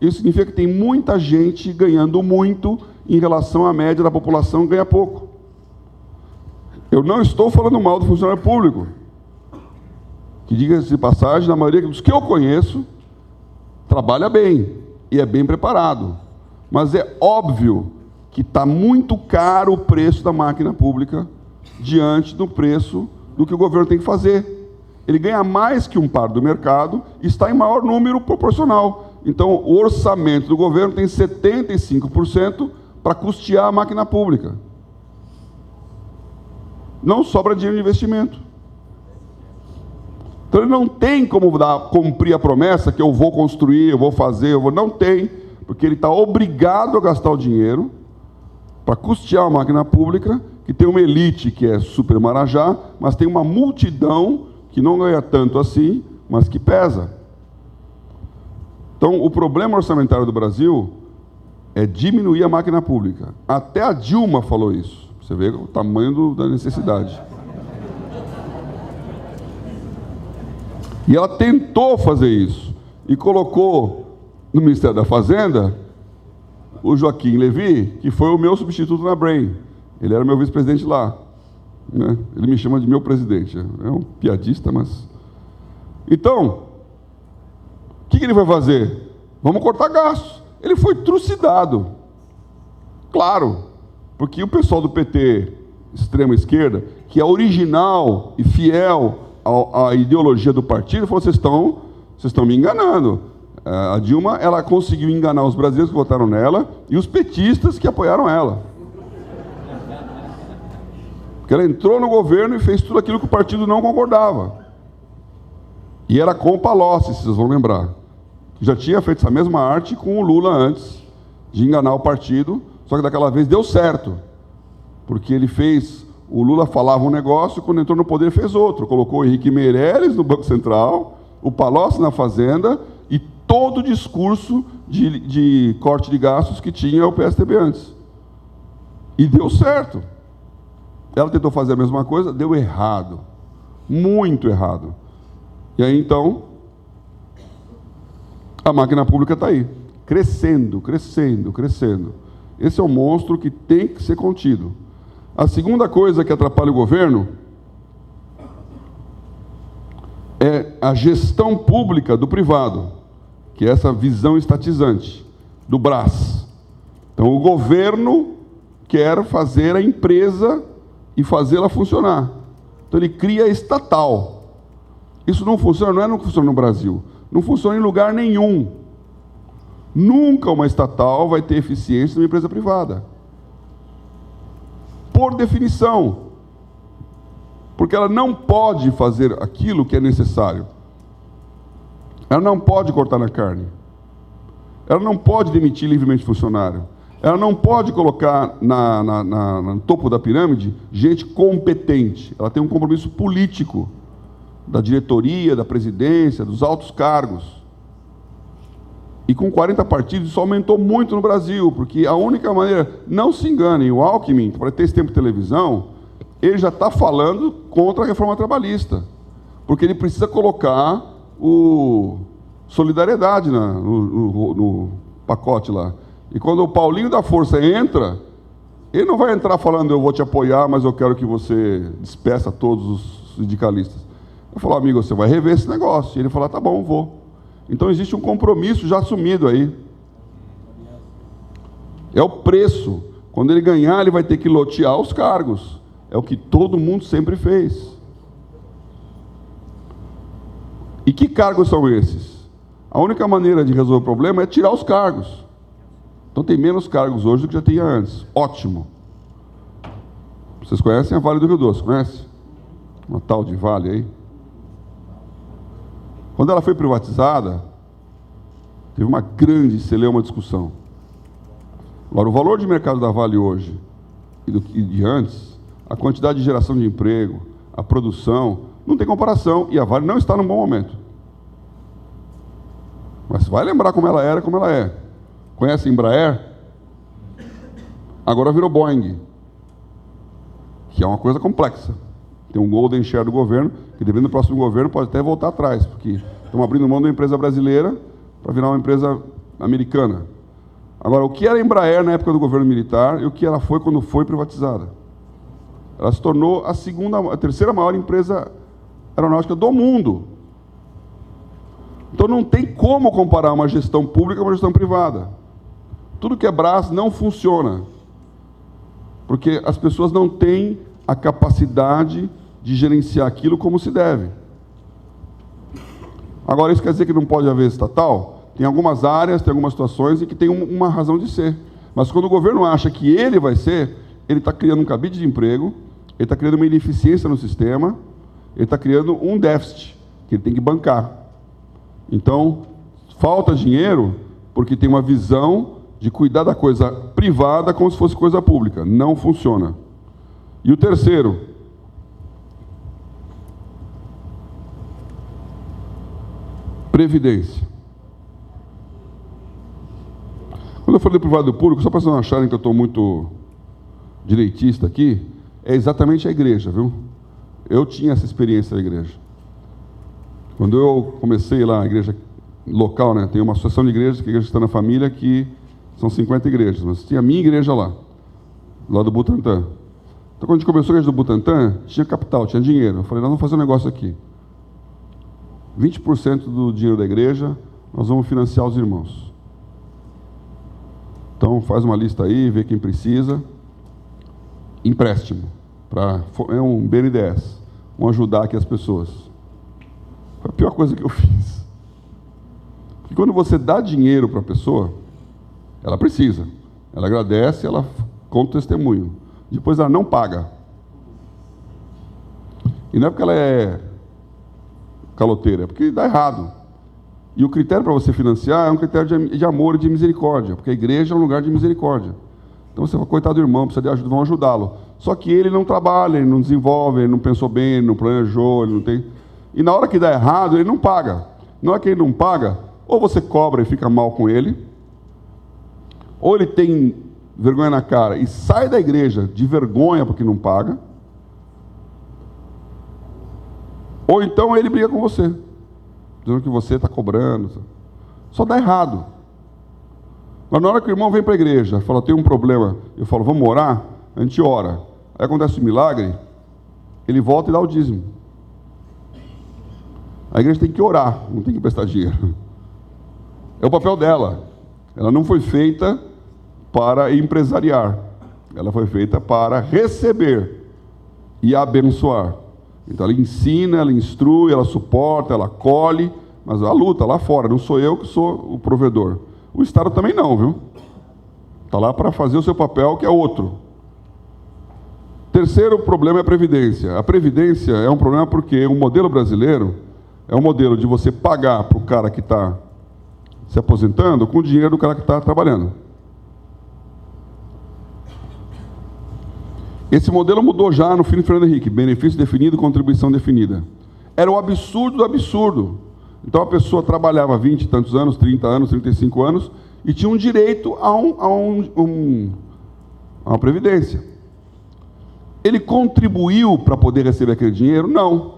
Isso significa que tem muita gente ganhando muito em relação à média da população que ganha pouco. Eu não estou falando mal do funcionário público. Que, diga-se de passagem, na maioria dos que eu conheço, trabalha bem e é bem preparado. Mas é óbvio que está muito caro o preço da máquina pública diante do preço do que o governo tem que fazer. Ele ganha mais que um par do mercado e está em maior número proporcional. Então, o orçamento do governo tem 75% para custear a máquina pública. Não sobra dinheiro de investimento. Então ele não tem como cumprir a promessa que eu vou construir, eu vou fazer, não tem, porque ele está obrigado a gastar o dinheiro para custear a máquina pública, que tem uma elite que é super marajá, mas tem uma multidão que não ganha tanto assim, mas que pesa. Então o problema orçamentário do Brasil é diminuir a máquina pública. Até a Dilma falou isso. Você vê o tamanho da necessidade. E ela tentou fazer isso. E colocou no Ministério da Fazenda o Joaquim Levy, que foi o meu substituto na Brain. Ele era meu vice-presidente lá. Né? Ele me chama de meu presidente. É um piadista, mas... Então, o que ele vai fazer? Vamos cortar gastos. Ele foi trucidado. Claro, porque o pessoal do PT, extrema esquerda, que é original e fiel à ideologia do partido, falou: vocês estão me enganando. A Dilma, ela conseguiu enganar os brasileiros que votaram nela e os petistas que apoiaram ela. Porque ela entrou no governo e fez tudo aquilo que o partido não concordava. E era com o Palocci, vocês vão lembrar. Já tinha feito essa mesma arte com o Lula antes de enganar o partido, só que daquela vez deu certo. Porque ele fez... O Lula falava um negócio, quando entrou no poder fez outro. Colocou o Henrique Meirelles no Banco Central, o Palocci na Fazenda e todo o discurso de corte de gastos que tinha o PSDB antes. E deu certo. Ela tentou fazer a mesma coisa, deu errado. Muito errado. E aí, então, a máquina pública está aí. Crescendo, crescendo, crescendo. Esse é um monstro que tem que ser contido. A segunda coisa que atrapalha o governo é a gestão pública do privado, que é essa visão estatizante do Brás. Então, o governo quer fazer a empresa e fazê-la funcionar. Então, ele cria estatal. Isso não funciona, não funciona no Brasil. Não funciona em lugar nenhum. Nunca uma estatal vai ter eficiência numa empresa privada. Por definição. Porque ela não pode fazer aquilo que é necessário. Ela não pode cortar na carne. Ela não pode demitir livremente funcionário. Ela não pode colocar no topo da pirâmide gente competente. Ela tem um compromisso político da diretoria, da presidência, dos altos cargos. E com 40 partidos isso aumentou muito no Brasil, porque a única maneira, não se enganem, o Alckmin, para ter esse tempo de televisão, ele já está falando contra a reforma trabalhista, porque ele precisa colocar o solidariedade no pacote lá. E quando o Paulinho da Força entra, ele não vai entrar falando, eu vou te apoiar, mas eu quero que você despeça todos os sindicalistas. Eu falo, amigo, você vai rever esse negócio. E ele fala, tá bom, vou. Então existe um compromisso já assumido aí. É o preço. Quando ele ganhar, ele vai ter que lotear os cargos. É o que todo mundo sempre fez. E que cargos são esses? A única maneira de resolver o problema é tirar os cargos. Então tem menos cargos hoje do que já tinha antes. Ótimo. Vocês conhecem a Vale do Rio Doce, conhece? Uma tal de Vale aí. Quando ela foi privatizada, teve uma grande celeuma discussão. Agora, o valor de mercado da Vale hoje e de antes, a quantidade de geração de emprego, a produção, não tem comparação, e a Vale não está num bom momento. Mas vai lembrar como ela era, como ela é. Conhece a Embraer? Agora virou Boeing, que é uma coisa complexa. Tem um golden share do governo, que dependendo do próximo governo pode até voltar atrás, porque estão abrindo mão de uma empresa brasileira para virar uma empresa americana. Agora, o que era a Embraer na época do governo militar e o que ela foi quando foi privatizada? Ela se tornou a terceira maior empresa aeronáutica do mundo. Então não tem como comparar uma gestão pública com uma gestão privada. Tudo que é braço não funciona, porque as pessoas não têm a capacidade de gerenciar aquilo como se deve. Agora, isso quer dizer que não pode haver estatal? Tem algumas áreas, tem algumas situações em que tem uma razão de ser. Mas quando o governo acha que ele vai ser, ele está criando um cabide de emprego, ele está criando uma ineficiência no sistema, ele está criando um déficit que ele tem que bancar. Então, falta dinheiro porque tem uma visão de cuidar da coisa privada como se fosse coisa pública. Não funciona. E o terceiro, previdência. Quando eu falei do privado e do público, só para vocês não acharem que eu estou muito direitista aqui, é exatamente a igreja, viu? Eu tinha essa experiência na igreja. Quando eu comecei lá, a igreja local, né? Tem uma associação de igrejas, que a igreja está na família, que são 50 igrejas, mas tinha a minha igreja lá do Butantã. Então, quando a gente começou a igreja do Butantã, tinha capital, tinha dinheiro. Eu falei, nós vamos fazer um negócio aqui. 20% do dinheiro da igreja, nós vamos financiar os irmãos. Então, faz uma lista aí, vê quem precisa. Empréstimo. É um BNDES. Vamos ajudar aqui as pessoas. Foi a pior coisa que eu fiz. Porque quando você dá dinheiro para a pessoa, ela precisa. Ela agradece, ela conta o testemunho. Depois ela não paga. E não é porque ela é caloteira, é porque dá errado. E o critério para você financiar é um critério de amor e de misericórdia, porque a igreja é um lugar de misericórdia. Então você fala, coitado do irmão, precisa de ajuda, vão ajudá-lo. Só que ele não trabalha, ele não desenvolve, ele não pensou bem, ele não planejou, ele não tem... E na hora que dá errado, ele não paga. Na hora que ele não paga, ou você cobra e fica mal com ele, ou ele tem vergonha na cara e sai da igreja de vergonha porque não paga, ou então ele briga com você, dizendo que você está cobrando. Só dá errado. Mas na hora que o irmão vem para a igreja, fala, tem um problema, eu falo, vamos orar? A gente ora. Aí acontece um milagre, ele volta e dá o dízimo. A igreja tem que orar, não tem que prestar dinheiro. É o papel dela. Ela não foi feita para empresariar. Ela foi feita para receber e abençoar. Então ela ensina, ela instrui, ela suporta, ela acolhe, Mas a luta lá fora, não sou eu que sou o provedor. O Estado também não, viu? Está lá para fazer o seu papel, que é outro. Terceiro problema é a Previdência. A Previdência é um problema porque o modelo brasileiro é um modelo de você pagar para o cara que está se aposentando com o dinheiro do cara que está trabalhando. Esse modelo mudou já no fim do Fernando Henrique. Benefício definido, contribuição definida. Era o absurdo do absurdo. Então a pessoa trabalhava 20 e tantos anos, 30 anos, 35 anos, e tinha um direito a uma previdência. Ele contribuiu para poder receber aquele dinheiro? Não.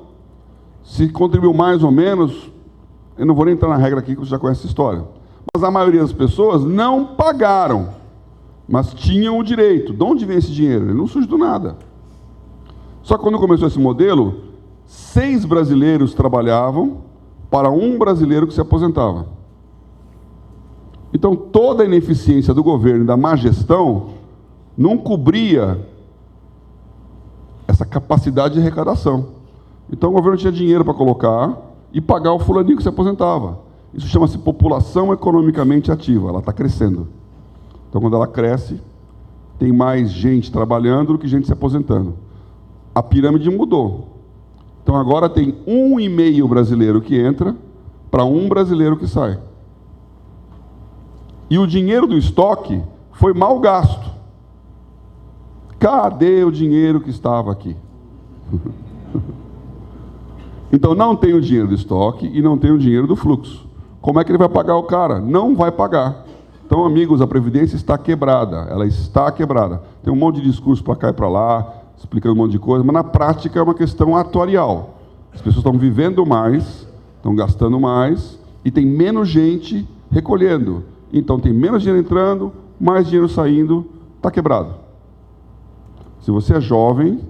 Se contribuiu mais ou menos, eu não vou nem entrar na regra aqui, que você já conhece essa história. Mas a maioria das pessoas não pagaram, mas tinham o direito. De onde vem esse dinheiro? Ele não surge do nada. Só que quando começou esse modelo, 6 brasileiros trabalhavam para um brasileiro que se aposentava. Então, toda a ineficiência do governo e da má gestão não cobria essa capacidade de arrecadação. Então, o governo tinha dinheiro para colocar e pagar o fulaninho que se aposentava. Isso chama-se população economicamente ativa. Ela está crescendo. Então, quando ela cresce, tem mais gente trabalhando do que gente se aposentando. A pirâmide mudou. Então, agora tem 1,5 brasileiro que entra para 1 brasileiro que sai. E o dinheiro do estoque foi mal gasto. Cadê o dinheiro que estava aqui? Então, não tem o dinheiro do estoque e não tem o dinheiro do fluxo. Como é que ele vai pagar o cara? Não vai pagar. Então, amigos, a Previdência está quebrada. Ela está quebrada. Tem um monte de discurso para cá e para lá, explicando um monte de coisa, mas na prática é uma questão atuarial. As pessoas estão vivendo mais, estão gastando mais, e tem menos gente recolhendo. Então, tem menos dinheiro entrando, mais dinheiro saindo, está quebrado. Se você é jovem,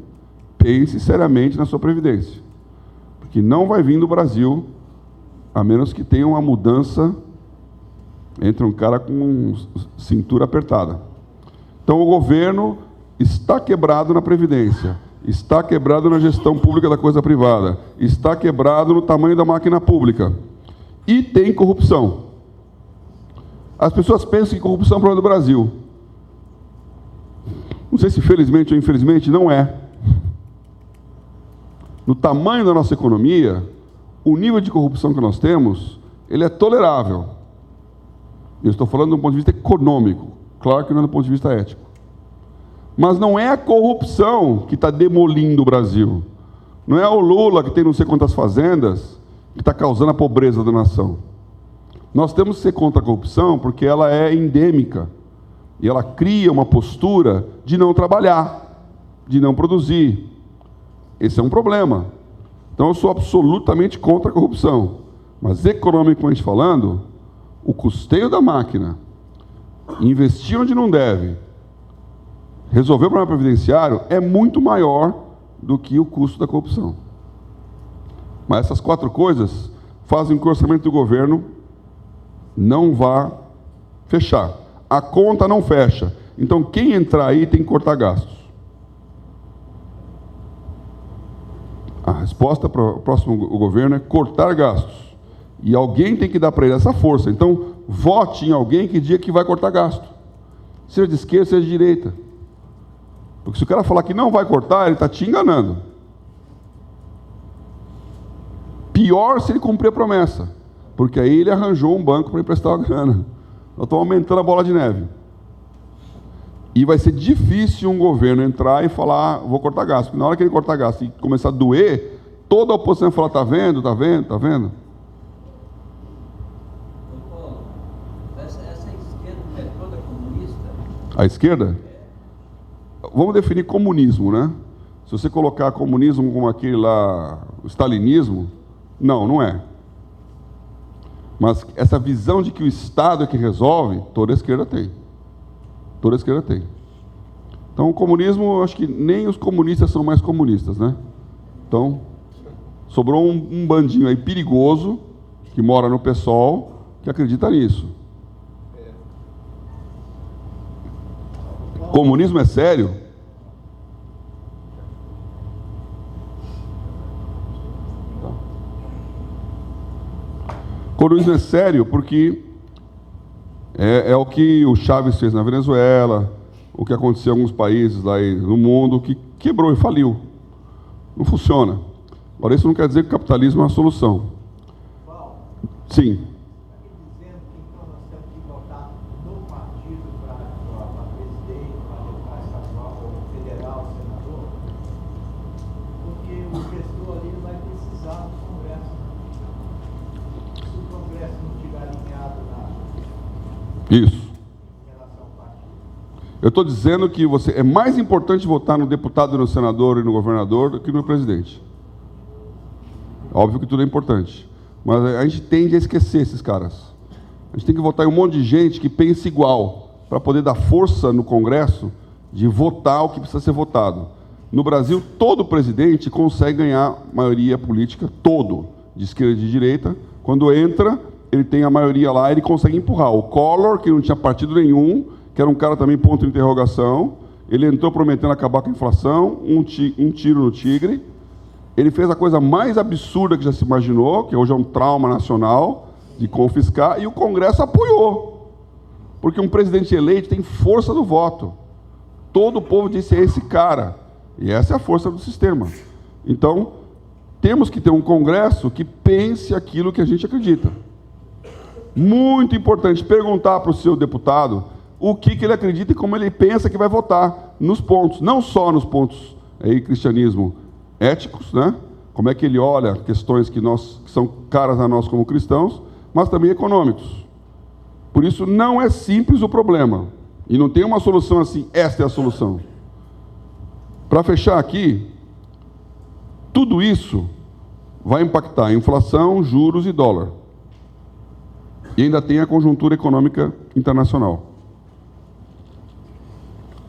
pense seriamente na sua Previdência. Porque não vai vir do Brasil, a menos que tenha uma mudança entre um cara com cintura apertada. Então, o governo está quebrado na Previdência, está quebrado na gestão pública da coisa privada, está quebrado no tamanho da máquina pública. E tem corrupção. As pessoas pensam que corrupção é um problema do Brasil. Não sei se felizmente ou infelizmente, não é. No tamanho da nossa economia, o nível de corrupção que nós temos, ele é tolerável. Eu estou falando do ponto de vista econômico, claro que não é do ponto de vista ético. Mas não é a corrupção que está demolindo o Brasil. Não é o Lula, que tem não sei quantas fazendas, que está causando a pobreza da nação. Nós temos que ser contra a corrupção porque ela é endêmica. E ela cria uma postura de não trabalhar, de não produzir. Esse é um problema. Então eu sou absolutamente contra a corrupção. Mas economicamente falando, o custeio da máquina, investir onde não deve, resolver o problema previdenciário é muito maior do que o custo da corrupção. Mas essas 4 coisas fazem com que o orçamento do governo não vá fechar. A conta não fecha. Então, quem entrar aí tem que cortar gastos. A resposta para o próximo governo é cortar gastos. E alguém tem que dar para ele essa força. Então, vote em alguém que diga que vai cortar gasto. Seja de esquerda, seja de direita. Porque se o cara falar que não vai cortar, ele está te enganando. Pior se ele cumprir a promessa. Porque aí ele arranjou um banco para emprestar a grana. Nós estamos aumentando a bola de neve. E vai ser difícil um governo entrar e falar, vou cortar gasto. Porque na hora que ele cortar gasto e começar a doer, toda a oposição vai falar, está vendo, está vendo, está vendo? Essa esquerda é toda comunista? A esquerda? Vamos definir comunismo, né? Se você colocar comunismo como aquele lá, o stalinismo, não é. Mas essa visão de que o Estado é que resolve, toda a esquerda tem. Toda a esquerda tem. Então, o comunismo, eu acho que nem os comunistas são mais comunistas, né? Então, sobrou um bandinho aí perigoso, que mora no PSOL, que acredita nisso. Comunismo é sério? terrorismo é sério porque é o que o Chávez fez na Venezuela, o que aconteceu em alguns países lá no mundo, que quebrou e faliu. Não funciona. Agora, isso não quer dizer que o capitalismo é a solução. Paulo, Sim. dizendo que então nós temos que votar no partido para presidente, para deputado estadual, ou federal, senador, porque o gestor ali vai precisar do Congresso. Se o Congresso não estiver alinhado Isso. em relação ao partido. Eu estou dizendo que é mais importante votar no deputado, no senador e no governador do que no presidente. Óbvio que tudo é importante. Mas a gente tende a esquecer esses caras. A gente tem que votar em um monte de gente que pense igual, para poder dar força no Congresso de votar o que precisa ser votado. No Brasil, todo presidente consegue ganhar maioria política, todo, de esquerda e de direita. Quando entra, ele tem a maioria lá, ele consegue empurrar. O Collor, que não tinha partido nenhum, que era um cara também ponto de interrogação, ele entrou prometendo acabar com a inflação, um tiro no tigre. Ele fez a coisa mais absurda que já se imaginou, que hoje é um trauma nacional, de confiscar, e o Congresso apoiou. Porque um presidente eleito tem força do voto. Todo o povo disse, é esse cara. E essa é a força do sistema. Então, temos que ter um Congresso que pense aquilo que a gente acredita. Muito importante perguntar para o seu deputado o que ele acredita e como ele pensa que vai votar nos pontos, não só nos pontos aí, cristianismo éticos, né? Como é que ele olha questões que são caras a nós como cristãos, mas também econômicos. Por isso, não é simples o problema. E não tem uma solução assim, esta é a solução. Para fechar aqui, tudo isso vai impactar inflação, juros e dólar. E ainda tem a conjuntura econômica internacional.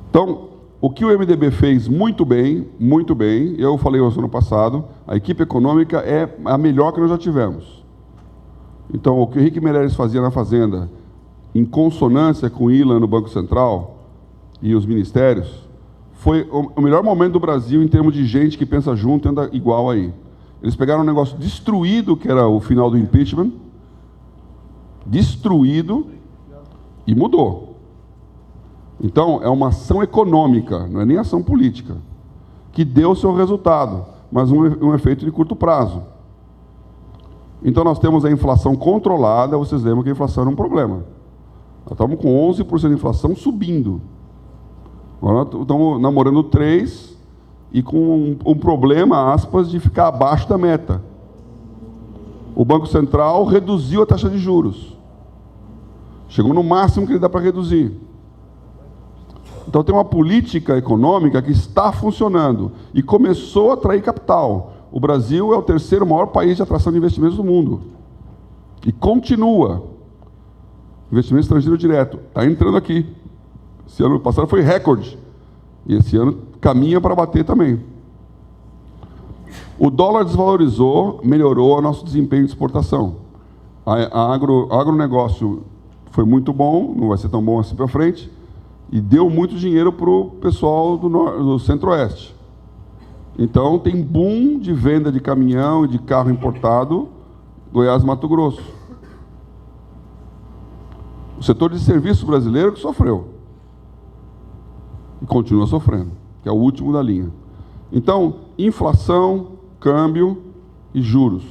Então, o que o MDB fez muito bem, eu falei isso ano passado, a equipe econômica é a melhor que nós já tivemos. Então, o que o Henrique Meirelles fazia na Fazenda, em consonância com o Ilan no Banco Central e os ministérios, foi o melhor momento do Brasil em termos de gente que pensa junto e anda igual aí. Eles pegaram um negócio destruído, que era o final do impeachment, destruído, e mudou. Então, é uma ação econômica, não é nem ação política, que deu o seu resultado, mas um efeito de curto prazo. Então, nós temos a inflação controlada, vocês lembram que a inflação era um problema. Nós estamos com 11% de inflação subindo. Agora nós estamos namorando 3% e com um problema, aspas, de ficar abaixo da meta. O Banco Central reduziu a taxa de juros. Chegou no máximo que ele dá para reduzir. Então tem uma política econômica que está funcionando e começou a atrair capital. O Brasil é o terceiro maior país de atração de investimentos do mundo. E continua. Investimento estrangeiro direto. Está entrando aqui. Esse ano passado foi recorde. E esse ano caminha para bater também. O dólar desvalorizou, melhorou o nosso desempenho de exportação. Agronegócio foi muito bom, não vai ser tão bom assim para frente, e deu muito dinheiro para o pessoal do Centro-Oeste. Então, tem boom de venda de caminhão e de carro importado, Goiás e Mato Grosso. O setor de serviço brasileiro que sofreu. E continua sofrendo, que é o último da linha. Então, inflação, câmbio e juros.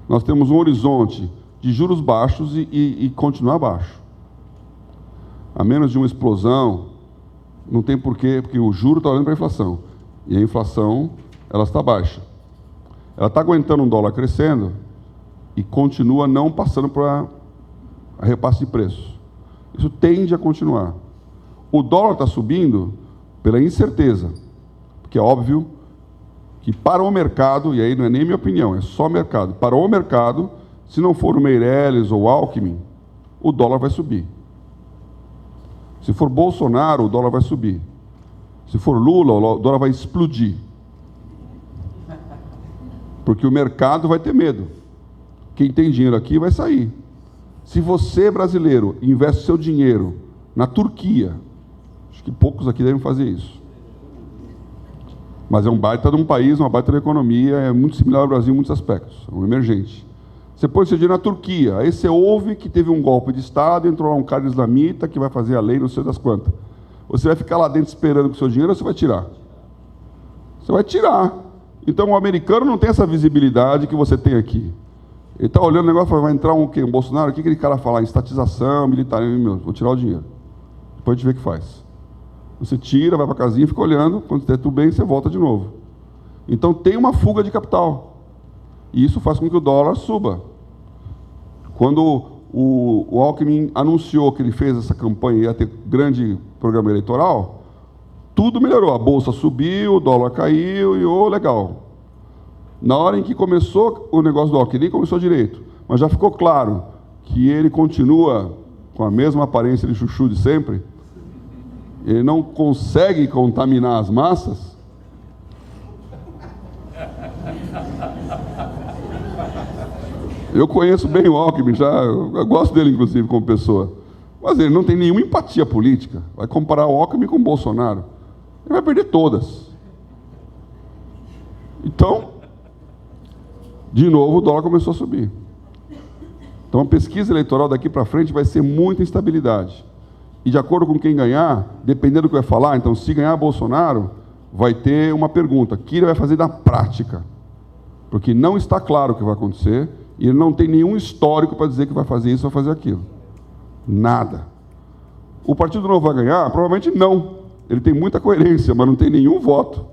Nós temos um horizonte de juros baixos e continuar baixo. A menos de uma explosão, não tem porquê, porque o juro está olhando para a inflação. E a inflação, ela está baixa. Ela está aguentando um dólar crescendo e continua não passando para a repasse de preços. Isso tende a continuar. O dólar está subindo pela incerteza, porque é óbvio que para o mercado, e aí não é nem minha opinião, é só mercado, para o mercado, se não for o Meirelles ou o Alckmin, o dólar vai subir. Se for Bolsonaro, o dólar vai subir. Se for Lula, o dólar vai explodir. Porque o mercado vai ter medo. Quem tem dinheiro aqui vai sair. Se você, brasileiro, investe seu dinheiro na Turquia, acho que poucos aqui devem fazer isso. Mas é um baita de um país, uma baita de economia, é muito similar ao Brasil em muitos aspectos, é um emergente. Você põe seu dinheiro na Turquia, aí você ouve que teve um golpe de Estado, entrou lá um cara islamita que vai fazer a lei, não sei das quantas. Você vai ficar lá dentro esperando com o seu dinheiro ou você vai tirar? Você vai tirar. Então o americano não tem essa visibilidade que você tem aqui. Ele está olhando o negócio e fala, vai entrar um quê? Um Bolsonaro? O que aquele cara fala? Estatização, militarismo, vou tirar o dinheiro. Depois a gente vê o que faz. Você tira, vai para a casinha, fica olhando, quando estiver tudo bem, você volta de novo. Então tem uma fuga de capital. E isso faz com que o dólar suba. Quando o Alckmin anunciou que ele fez essa campanha e ia ter grande programa eleitoral, tudo melhorou. A bolsa subiu, o dólar caiu e legal. Na hora em que começou o negócio do Alckmin, nem começou direito, mas já ficou claro que ele continua com a mesma aparência de chuchu de sempre, ele não consegue contaminar as massas. Eu conheço bem o Alckmin, eu gosto dele, inclusive, como pessoa. Mas ele não tem nenhuma empatia política. Vai comparar o Alckmin com o Bolsonaro. Ele vai perder todas. Então, de novo, o dólar começou a subir. Então, a pesquisa eleitoral daqui para frente vai ser muita instabilidade. E de acordo com quem ganhar, dependendo do que vai falar, então, se ganhar Bolsonaro, vai ter uma pergunta. O que ele vai fazer na prática? Porque não está claro o que vai acontecer. E ele não tem nenhum histórico para dizer que vai fazer isso ou vai fazer aquilo. Nada. O Partido Novo vai ganhar? Provavelmente não. Ele tem muita coerência, mas não tem nenhum voto.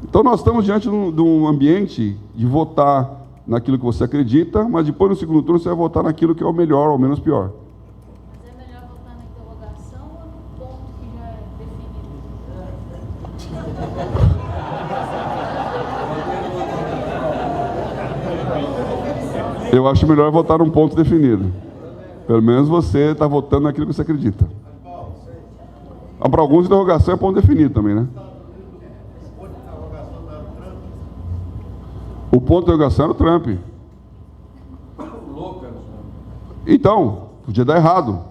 Então nós estamos diante de um ambiente de votar naquilo que você acredita, mas depois no segundo turno você vai votar naquilo que é o melhor ou menos pior. Mas é melhor votar na interrogação ou no ponto que já é definido? Eu acho melhor votar num ponto definido. Pelo menos você está votando naquilo que você acredita. Para alguns, interrogação é ponto definido também, né? O ponto de interrogação era o Trump. Então, podia dar errado.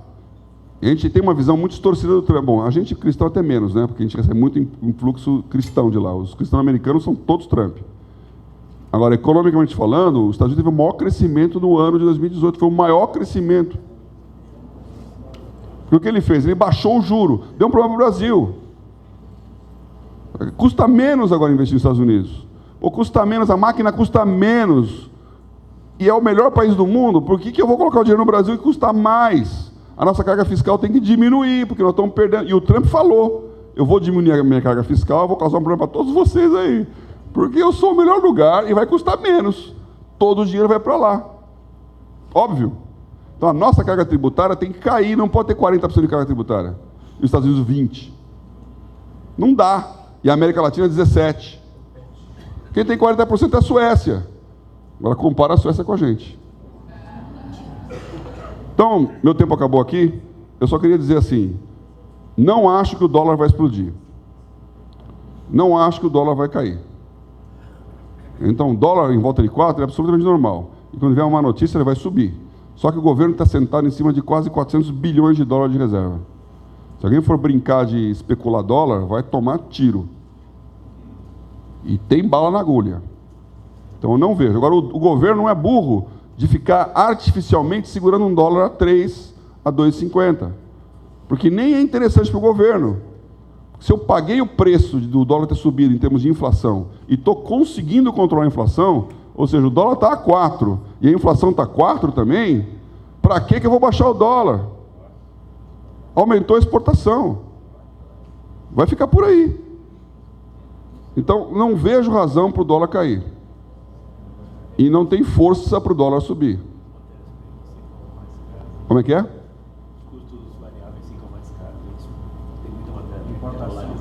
A gente tem uma visão muito distorcida do Trump. Bom, a gente cristão até menos, né? Porque a gente recebe muito influxo cristão de lá. Os cristãos americanos são todos Trump. Agora, economicamente falando, os Estados Unidos teve o maior crescimento no ano de 2018. Foi o maior crescimento. Porque o que ele fez? Ele baixou o juro. Deu um problema para o Brasil. Custa menos agora investir nos Estados Unidos. Ou custa menos, a máquina custa menos. E é o melhor país do mundo. Por que eu vou colocar o dinheiro no Brasil e custa mais? A nossa carga fiscal tem que diminuir, porque nós estamos perdendo. E o Trump falou, eu vou diminuir a minha carga fiscal, eu vou causar um problema para todos vocês aí. Porque eu sou o melhor lugar e vai custar menos. Todo o dinheiro vai para lá. Óbvio. Então a nossa carga tributária tem que cair, não pode ter 40% de carga tributária. E os Estados Unidos 20%. Não dá. E a América Latina 17%. Quem tem 40% é a Suécia. Agora compara a Suécia com a gente. Então, meu tempo acabou aqui. Eu só queria dizer assim, não acho que o dólar vai explodir. Não acho que o dólar vai cair. Então, dólar em volta de 4 é absolutamente normal. E quando vier uma notícia, ele vai subir. Só que o governo está sentado em cima de quase 400 bilhões de dólares de reserva. Se alguém for brincar de especular dólar, vai tomar tiro. E tem bala na agulha. Então, eu não vejo. Agora, o governo não é burro de ficar artificialmente segurando um dólar a 3, a 2,50. Porque nem é interessante para o governo. Se eu paguei o preço do dólar ter subido em termos de inflação e estou conseguindo controlar a inflação, ou seja, o dólar está a 4 e a inflação está a 4 também, para que eu vou baixar o dólar? Aumentou a exportação. Vai ficar por aí. Então, não vejo razão para o dólar cair. E não tem força para o dólar subir. Como é que é?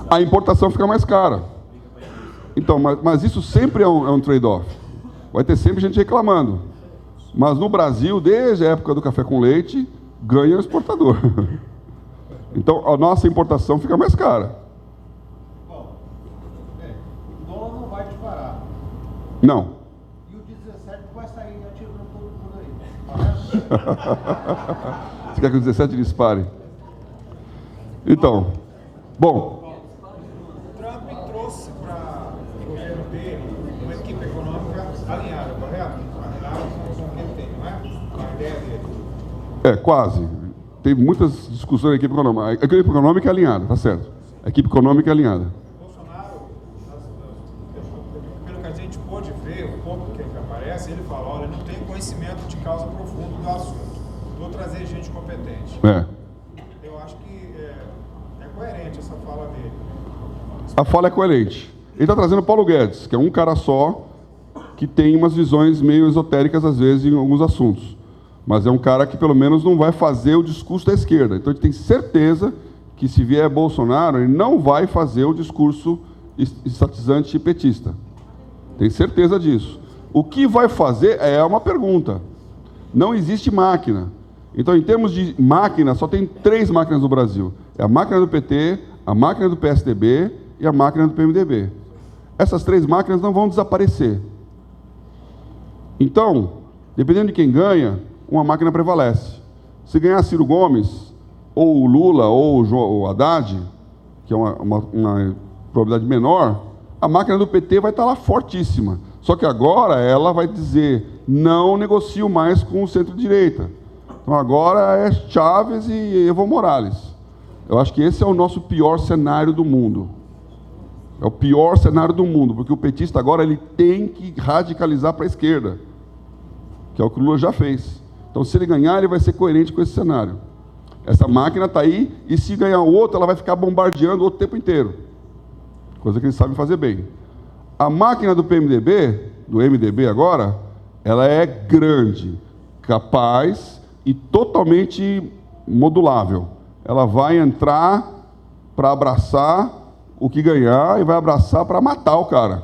A importação fica mais cara. Então, mas isso sempre é um trade-off. Vai ter sempre gente reclamando. Mas no Brasil, desde a época do café com leite, ganha o exportador. Então, a nossa importação fica mais cara. Bom, o dólar não vai disparar. Não. E o 17 vai sair atirando todo mundo aí. Você quer que o 17 dispare? Então, bom... Trump trouxe para o governo dele uma equipe econômica alinhada, correto? Quase. Teve muitas discussões na equipe econômica. A equipe econômica é alinhada, tá certo. A equipe econômica é alinhada. Bolsonaro, pelo que a gente pôde ver, o pouco que aparece, ele fala, olha, não tenho conhecimento de causa profundo do assunto. Vou trazer gente competente. Eu acho que é coerente essa fala dele. A fala é coerente. Ele está trazendo o Paulo Guedes, que é um cara só, que tem umas visões meio esotéricas, às vezes, em alguns assuntos. Mas é um cara que, pelo menos, não vai fazer o discurso da esquerda. Então, a gente tem certeza que, se vier Bolsonaro, ele não vai fazer o discurso estatizante e petista. Tem certeza disso. O que vai fazer é uma pergunta. Não existe máquina. Então, em termos de máquina, só tem 3 máquinas no Brasil. É a máquina do PT, a máquina do PSDB e a máquina do PMDB. Essas 3 máquinas não vão desaparecer. Então, dependendo de quem ganha, uma máquina prevalece. Se ganhar Ciro Gomes, ou o Lula, ou o Haddad, que é uma probabilidade menor, a máquina do PT vai estar lá fortíssima. Só que agora ela vai dizer, não negocio mais com o centro-direita. Então agora é Chaves e Evo Morales. Eu acho que esse é o nosso pior cenário do mundo. É o pior cenário do mundo, porque o petista agora ele tem que radicalizar para a esquerda, que é o que o Lula já fez. Então, se ele ganhar, ele vai ser coerente com esse cenário. Essa máquina está aí, e se ganhar outro, ela vai ficar bombardeando o outro tempo inteiro. Coisa que eles sabem fazer bem. A máquina do PMDB, do MDB agora, ela é grande, capaz e totalmente modulável. Ela vai entrar para abraçar o que ganhar e vai abraçar para matar o cara.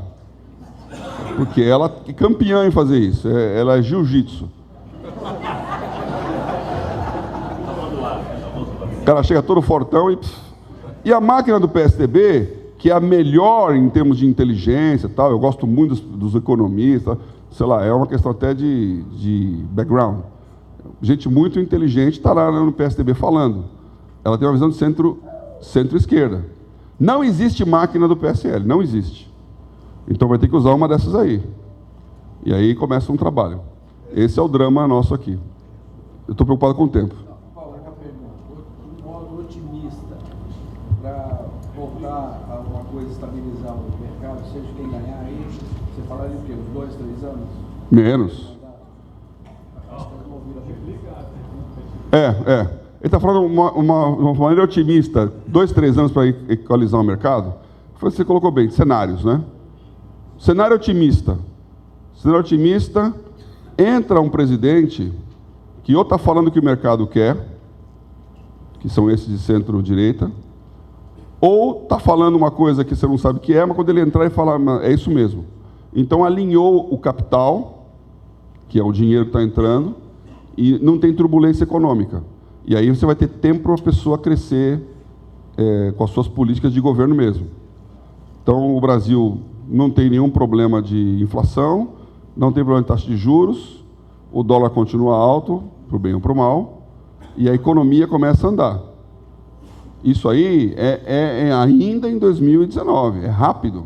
Porque ela é campeã em fazer isso. Ela é jiu-jitsu. O cara chega todo fortão e... E a máquina do PSDB, que é a melhor em termos de inteligência e tal, eu gosto muito dos economistas, sei lá, é uma questão até de background. Gente muito inteligente está lá no PSDB falando. Ela tem uma visão de centro-esquerda. Não existe máquina do PSL, não existe. Então vai ter que usar uma dessas aí. E aí começa um trabalho. Esse é o drama nosso aqui. Eu estou preocupado com o tempo. Paulo, uma pergunta. De modo otimista, para voltar a uma coisa, estabilizar o mercado, seja quem ganhar aí, você falaria o quê? Uns 2, 3 anos? Menos. Ele está falando uma maneira otimista, 2, 3 anos para equalizar o mercado. Você colocou bem, cenários, né? Cenário otimista. Cenário otimista, entra um presidente que ou está falando o que o mercado quer, que são esses de centro-direita, ou está falando uma coisa que você não sabe o que é, mas quando ele entrar e falar, é isso mesmo. Então alinhou o capital, que é o dinheiro que está entrando, e não tem turbulência econômica. E aí você vai ter tempo para a pessoa crescer com as suas políticas de governo mesmo. Então o Brasil não tem nenhum problema de inflação, não tem problema de taxa de juros, o dólar continua alto, para o bem ou para o mal, e a economia começa a andar. Isso aí é ainda em 2019, é rápido,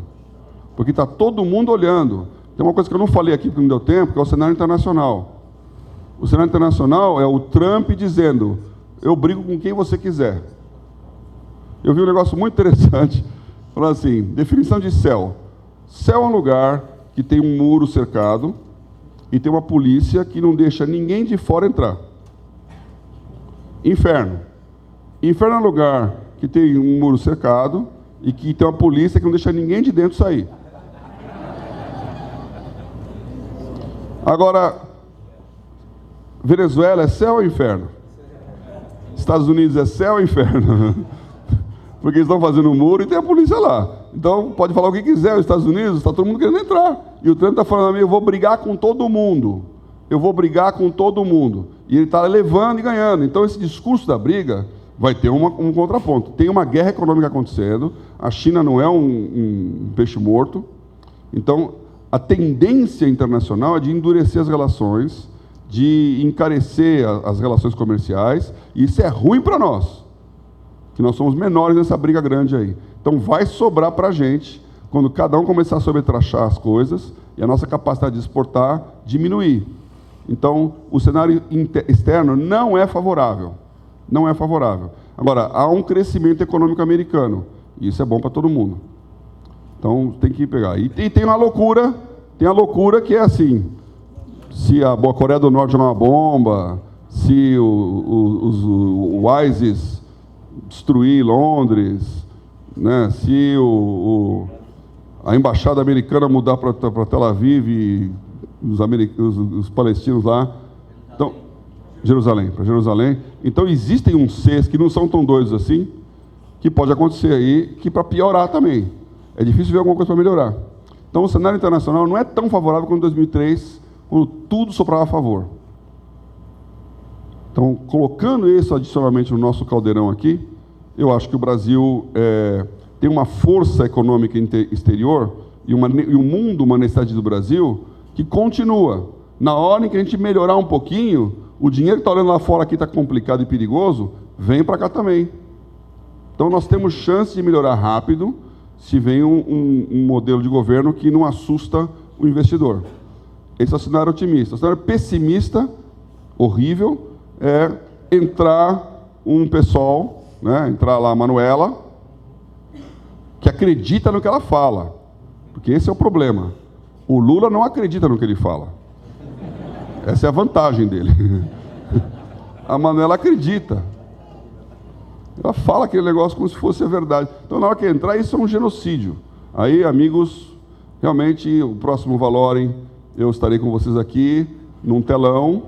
porque está todo mundo olhando. Tem uma coisa que eu não falei aqui porque não deu tempo, que é o cenário internacional. O cenário internacional é o Trump dizendo, eu brigo com quem você quiser. Eu vi um negócio muito interessante, falando assim, definição de céu. Céu é um lugar que tem um muro cercado e tem uma polícia que não deixa ninguém de fora entrar. Inferno. Inferno é um lugar que tem um muro cercado e que tem uma polícia que não deixa ninguém de dentro sair. Agora, Venezuela é céu ou inferno? Estados Unidos é céu ou inferno? Porque eles estão fazendo um muro e tem a polícia lá. Então, pode falar o que quiser, os Estados Unidos, está todo mundo querendo entrar. E o Trump está falando a mim, eu vou brigar com todo mundo. Eu vou brigar com todo mundo. E ele está levando e ganhando. Então, esse discurso da briga vai ter um contraponto. Tem uma guerra econômica acontecendo, a China não é um peixe morto. Então, a tendência internacional é de endurecer as relações, de encarecer as relações comerciais, e isso é ruim para nós, que nós somos menores nessa briga grande aí. Então vai sobrar para a gente, quando cada um começar a sobretrachar as coisas, e a nossa capacidade de exportar diminuir. Então, o cenário externo não é favorável. Não é favorável. Agora, há um crescimento econômico americano. E isso é bom para todo mundo. Então, tem que pegar. E tem a loucura que é assim, se a Coreia do Norte jogar uma bomba, se o ISIS destruir Londres, né, se a embaixada americana mudar para Tel Aviv e os palestinos lá, então, para Jerusalém. Então, existem uns Cs que não são tão doidos assim, que pode acontecer aí, que para piorar também. É difícil ver alguma coisa para melhorar. Então, o cenário internacional não é tão favorável como em 2003, quando tudo soprava a favor. Então, colocando isso adicionalmente no nosso caldeirão aqui, eu acho que o Brasil tem uma força econômica exterior e o mundo, uma necessidade do Brasil, que continua. Na hora em que a gente melhorar um pouquinho, o dinheiro que está olhando lá fora aqui está complicado e perigoso, vem para cá também. Então, nós temos chance de melhorar rápido, se vem um modelo de governo que não assusta o investidor. Esse é o cenário otimista. O cenário pessimista, horrível, é entrar um pessoal, né, entrar lá a Manuela, que acredita no que ela fala. Porque esse é o problema. O Lula não acredita no que ele fala. Essa é a vantagem dele. A Manuela acredita. Ela fala aquele negócio como se fosse a verdade. Então, na hora que entrar, isso é um genocídio. Aí, amigos, realmente, o próximo Valorem, eu estarei com vocês aqui, num telão.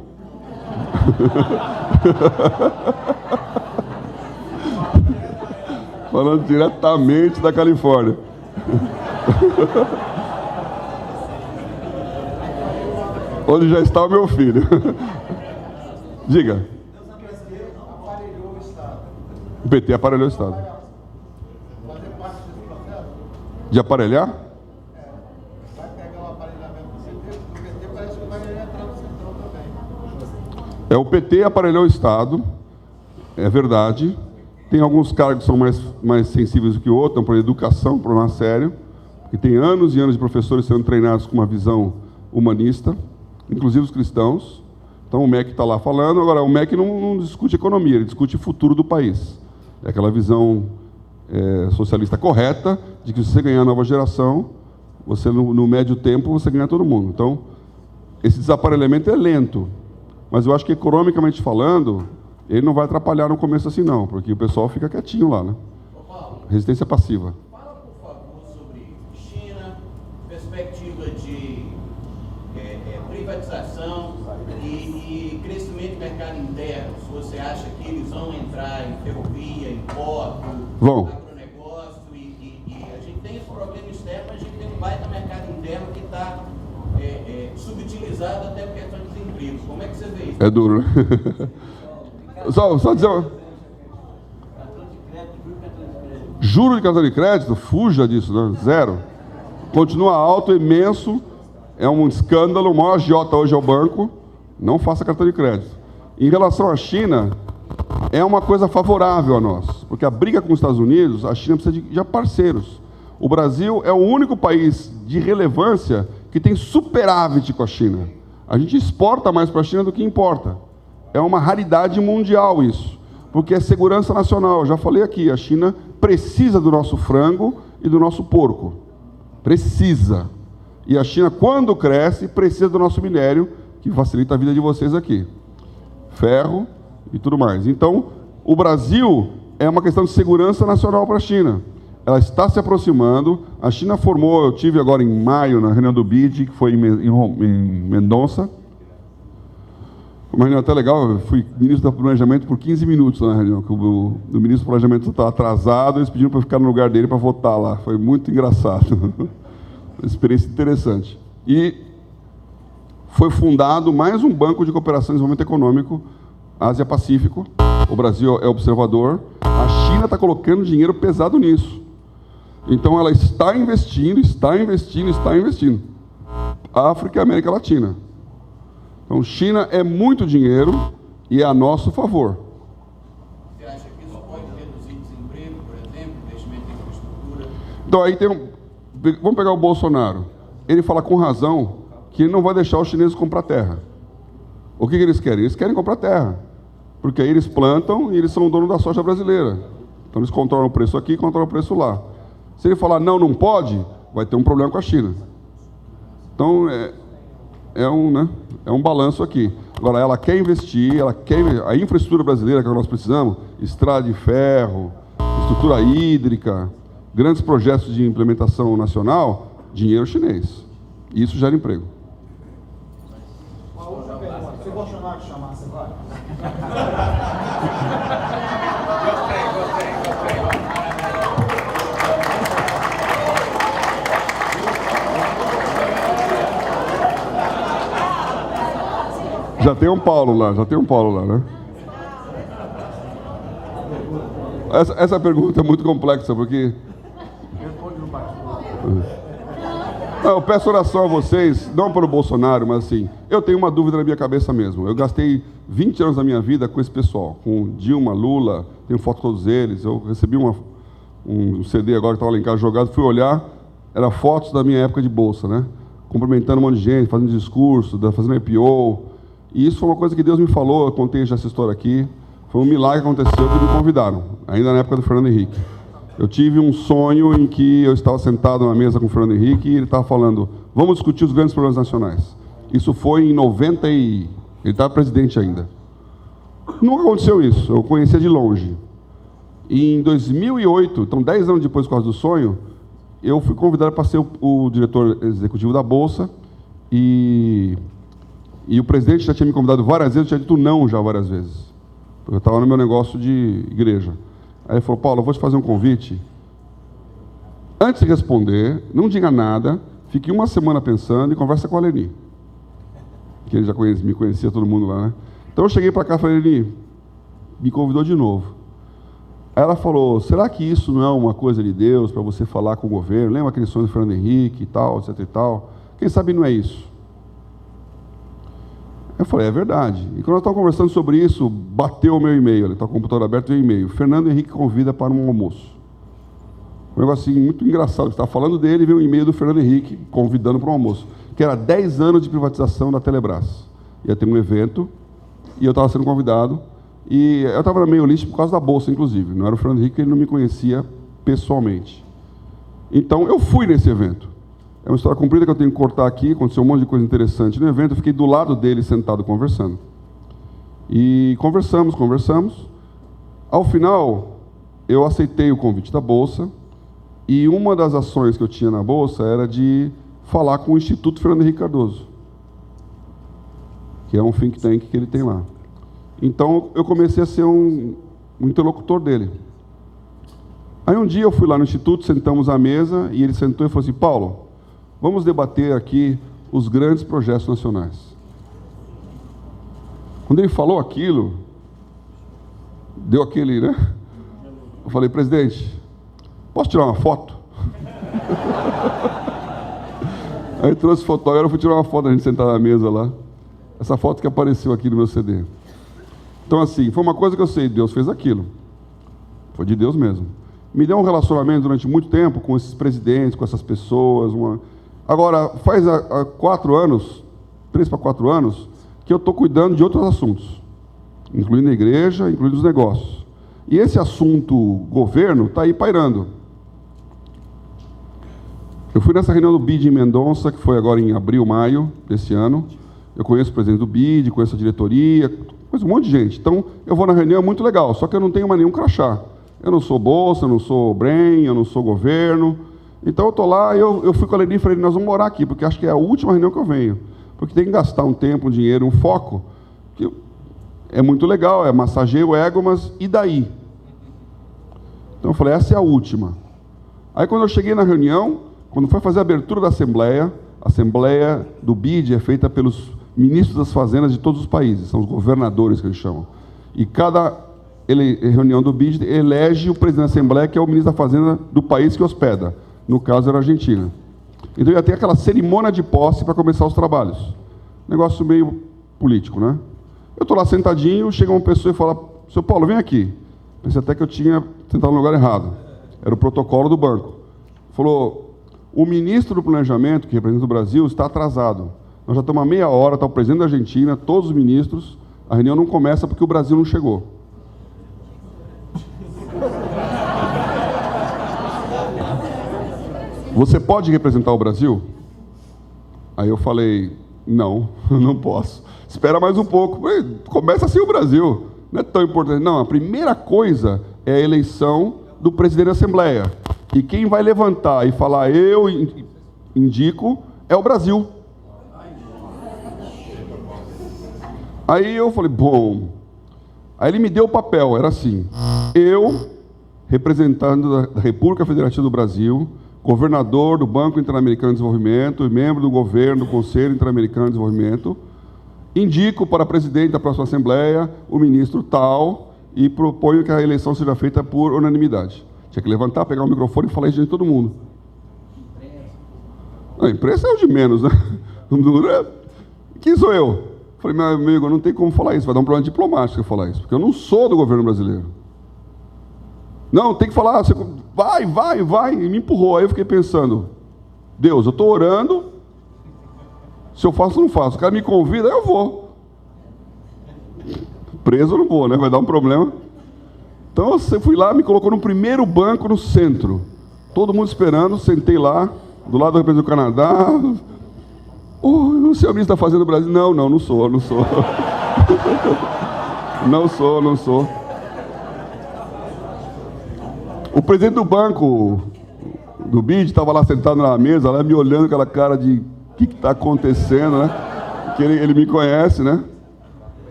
Falando diretamente da Califórnia. Onde já está o meu filho. Diga. O PT aparelhou o Estado. Fazer parte desse processo? De aparelhar? Vai pegar o aparelhamento do PT, parece que vai entrar no centrão também. O PT aparelhou o Estado, é verdade. Tem alguns cargos que são mais sensíveis do que outros, por educação, problema sério, que tem anos e anos de professores sendo treinados com uma visão humanista, inclusive os cristãos. Então o MEC está lá falando. Agora, o MEC não discute economia, ele discute o futuro do país. É aquela visão socialista correta de que se você ganhar a nova geração, você no médio tempo você ganha todo mundo. Então, esse desaparelhamento é lento, mas eu acho que economicamente falando, ele não vai atrapalhar no começo assim não, porque o pessoal fica quietinho lá, né? Resistência passiva. Fala, por favor, sobre China, perspectiva de privatização e crescimento do mercado interno. Se você acha que eles vão entrar em ferrovia, em porto, agronegócio, e a gente tem esse problema externo, mas a gente tem um baita mercado interno que está subutilizado até por questão de desemprego. Como é que você vê isso? É duro, né? Só dizer... Juro de cartão de crédito, fuja disso, né? Zero. Continua alto, imenso, é um escândalo, o maior agiota hoje é o banco, não faça cartão de crédito. Em relação à China, é uma coisa favorável a nós, porque a briga com os Estados Unidos, a China precisa de parceiros. O Brasil é o único país de relevância que tem superávit com a China. A gente exporta mais para a China do que importa. É uma raridade mundial isso, porque é segurança nacional. Eu já falei aqui, a China precisa do nosso frango e do nosso porco. Precisa. E a China, quando cresce, precisa do nosso minério, que facilita a vida de vocês aqui. Ferro e tudo mais. Então, o Brasil é uma questão de segurança nacional para a China. Ela está se aproximando. A China formou, eu tive agora em maio, na reunião do BID, que foi em Mendonça. Uma reunião até legal, eu fui ministro do Planejamento por 15 minutos na reunião, que o ministro do Planejamento estava atrasado, eles pediram para eu ficar no lugar dele para votar lá. Foi muito engraçado. Uma experiência interessante. E foi fundado mais um banco de cooperação e desenvolvimento econômico, Ásia-Pacífico. O Brasil é observador. A China está colocando dinheiro pesado nisso. Então, ela está investindo. África e América Latina. Então, China é muito dinheiro e é a nosso favor. Você acha que isso pode reduzir desemprego, por exemplo, investimento em infraestrutura? Então, aí vamos pegar o Bolsonaro. Ele fala com razão que ele não vai deixar os chineses comprar terra. O que eles querem? Eles querem comprar terra, porque aí eles plantam e eles são o dono da soja brasileira. Então eles controlam o preço aqui e controlam o preço lá. Se ele falar não, não pode, vai ter um problema com a China. Então é um balanço aqui. Agora, ela quer investir, a infraestrutura brasileira que nós precisamos, estrada de ferro, estrutura hídrica, grandes projetos de implementação nacional, dinheiro chinês. Isso gera emprego. Uma outra pergunta. Se o Bolsonaro chamar, você vai? Já tem um Paulo lá, né? Essa pergunta é muito complexa, porque... Eu peço oração a vocês, não para o Bolsonaro, mas assim, eu tenho uma dúvida na minha cabeça mesmo. Eu gastei 20 anos da minha vida com esse pessoal, com Dilma, Lula, tenho foto de todos eles. Eu recebi um CD agora que estava lá em casa jogado, fui olhar, era fotos da minha época de bolsa, né? Cumprimentando um monte de gente, fazendo discurso, fazendo IPO. E isso foi uma coisa que Deus me falou, eu contei já essa história aqui. Foi um milagre que aconteceu que me convidaram, ainda na época do Fernando Henrique. Eu tive um sonho em que eu estava sentado na mesa com o Fernando Henrique e ele estava falando, vamos discutir os grandes problemas nacionais. Isso foi em 90 e... Ele estava presidente ainda. Nunca aconteceu isso, eu conhecia de longe. E em 2008, então 10 anos depois, por causa do sonho, eu fui convidado para ser o diretor executivo da Bolsa e o presidente já tinha me convidado várias vezes, eu tinha dito não já várias vezes. Porque eu estava no meu negócio de igreja. Aí ele falou, Paulo, eu vou te fazer um convite. Antes de responder, não diga nada, fique uma semana pensando e conversa com a Leni. Que ele já me conhecia, todo mundo lá, né? Então eu cheguei para cá e falei, Leni, me convidou de novo. Aí ela falou, será que isso não é uma coisa de Deus para você falar com o governo? Lembra aquele sonho do Fernando Henrique e tal, etc e tal? Quem sabe não é isso? Eu falei, é verdade. E quando nós estávamos conversando sobre isso, bateu o meu e-mail, ele está com o computador aberto e o e-mail. Fernando Henrique convida para um almoço. Um negócio assim, muito engraçado. Você estava falando dele e veio um e-mail do Fernando Henrique convidando para um almoço. Que era 10 anos de privatização da Telebrás. Ia ter um evento e eu estava sendo convidado. E eu estava na meio list por causa da Bolsa, inclusive. Não era o Fernando Henrique, ele não me conhecia pessoalmente. Então, eu fui nesse evento. É uma história comprida que eu tenho que cortar aqui, aconteceu um monte de coisa interessante no evento, eu fiquei do lado dele, sentado, conversando. E conversamos. Ao final, eu aceitei o convite da Bolsa, e uma das ações que eu tinha na Bolsa era de falar com o Instituto Fernando Henrique Cardoso, que é um think tank que ele tem lá. Então, eu comecei a ser um interlocutor dele. Aí um dia eu fui lá no Instituto, sentamos à mesa, e ele sentou e falou assim, Paulo, vamos debater aqui os grandes projetos nacionais. Quando ele falou aquilo, deu aquele, né? Eu falei, presidente, posso tirar uma foto? Aí trouxe o fotógrafo, fui tirar uma foto, a gente sentar na mesa lá. Essa foto que apareceu aqui no meu CD. Então, assim, foi uma coisa que eu sei, Deus fez aquilo. Foi de Deus mesmo. Me deu um relacionamento durante muito tempo com esses presidentes, com essas pessoas. Agora, faz há 4 anos, 3 para 4 anos, que eu estou cuidando de outros assuntos, incluindo a igreja, incluindo os negócios. E esse assunto governo está aí pairando. Eu fui nessa reunião do BID em Mendonça, que foi agora em abril, maio desse ano. Eu conheço o presidente do BID, conheço a diretoria, conheço um monte de gente. Então, eu vou na reunião, é muito legal, só que eu não tenho mais nenhum crachá. Eu não sou Bolsa, eu não sou Brain, eu não sou governo. Então eu estou lá, eu fui com a Leni e falei, nós vamos morar aqui, porque acho que é a última reunião que eu venho. Porque tem que gastar um tempo, um dinheiro, um foco, que é muito legal, massageia o ego, mas e daí? Então eu falei, essa é a última. Aí quando eu cheguei na reunião, quando foi fazer a abertura da Assembleia do BID é feita pelos ministros das fazendas de todos os países, são os governadores que eles chamam. E cada reunião do BID elege o presidente da Assembleia, que é o ministro da Fazenda do país que hospeda. No caso, era a Argentina. Então, ia ter aquela cerimônia de posse para começar os trabalhos. Negócio meio político, né? Eu estou lá sentadinho, chega uma pessoa e fala, seu Paulo, vem aqui. Pensei até que eu tinha sentado no lugar errado. Era o protocolo do banco. Falou, o ministro do Planejamento, que representa o Brasil, está atrasado. Nós já estamos há meia hora, está o presidente da Argentina, todos os ministros, a reunião não começa porque o Brasil não chegou. Você pode representar o Brasil? Aí eu falei, não, não posso. Espera mais um pouco. Começa assim o Brasil. Não é tão importante. Não, a primeira coisa é a eleição do presidente da Assembleia. E quem vai levantar e falar, eu indico, é o Brasil. Aí eu falei, bom... Aí ele me deu o papel, era assim, eu, representante da República Federativa do Brasil, governador do Banco Interamericano de Desenvolvimento e membro do governo do Conselho Interamericano de Desenvolvimento, indico para presidente da próxima Assembleia o ministro tal e proponho que a eleição seja feita por unanimidade. Tinha que levantar, pegar o microfone e falar isso de todo mundo. A imprensa é o de menos, né? Quem sou eu? Falei, meu amigo, não tem como falar isso, vai dar um problema diplomático eu falar isso, porque eu não sou do governo brasileiro. Não, tem que falar, você vai, e me empurrou. Aí eu fiquei pensando, Deus, eu estou orando, se eu faço, não faço. O cara me convida, aí eu vou. Preso eu não vou, né? Vai dar um problema. Então eu fui lá, me colocou no primeiro banco no centro. Todo mundo esperando, sentei lá, do lado do representante do Canadá. O senhor ministro da Fazenda do Brasil? Não sou. Não sou. O presidente do banco, do BID, estava lá sentado na mesa, lá me olhando com aquela cara de o que está acontecendo, né? Que ele me conhece, né?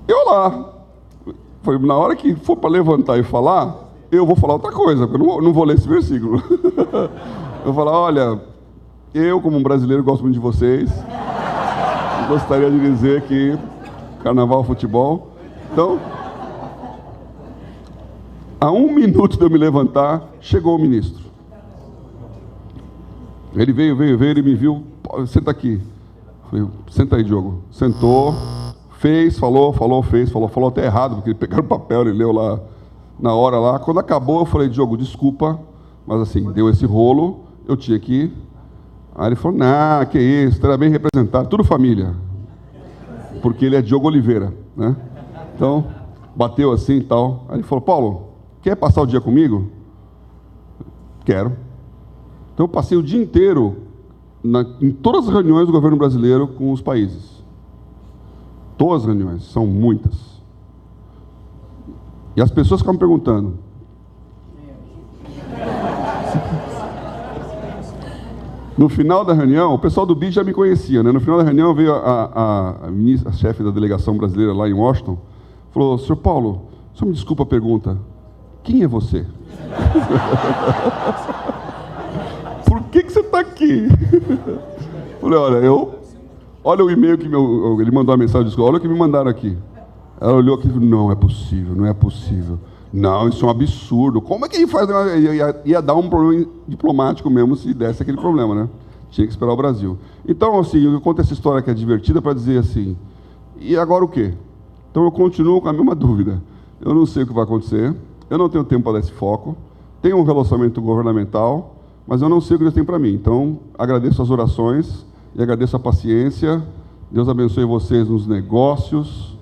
Eu lá. Foi na hora que for para levantar e falar, eu vou falar outra coisa, porque eu não vou ler esse versículo. Eu vou falar, olha... Eu, como um brasileiro, gosto muito de vocês. Gostaria de dizer que carnaval, futebol. Então, a 1 minuto de eu me levantar, chegou o ministro. Ele veio, ele me viu, senta aqui. Falei, senta aí, Diogo. Sentou, fez, falou até errado, porque ele pegaram o papel, ele leu lá na hora lá. Quando acabou, eu falei, Diogo, desculpa, mas assim, deu esse rolo, eu tinha que... Aí ele falou, não, que isso, terá bem representado, tudo família. Porque ele é Diogo Oliveira, né? Então, bateu assim e tal. Aí ele falou, Paulo, quer passar o dia comigo? Quero. Então eu passei o dia inteiro em todas as reuniões do governo brasileiro com os países. Todas as reuniões, são muitas. E as pessoas ficam me perguntando, no final da reunião, o pessoal do BID já me conhecia, né? No final da reunião veio a chefe da delegação brasileira lá em Washington, falou, senhor Paulo, só me desculpa a pergunta, quem é você? Por que você está aqui? Falei, olha o e-mail que ele mandou a mensagem, olha o que me mandaram aqui. Ela olhou aqui e falou, não é possível. Não, isso é um absurdo. Como é que ele faz? Ia dar um problema diplomático mesmo se desse aquele problema, né? Tinha que esperar o Brasil. Então, assim, eu conto essa história que é divertida para dizer assim, e agora o quê? Então eu continuo com a mesma dúvida. Eu não sei o que vai acontecer, eu não tenho tempo para dar esse foco, tenho um relacionamento governamental, mas eu não sei o que Deus tem para mim. Então, agradeço as orações e agradeço a paciência. Deus abençoe vocês nos negócios,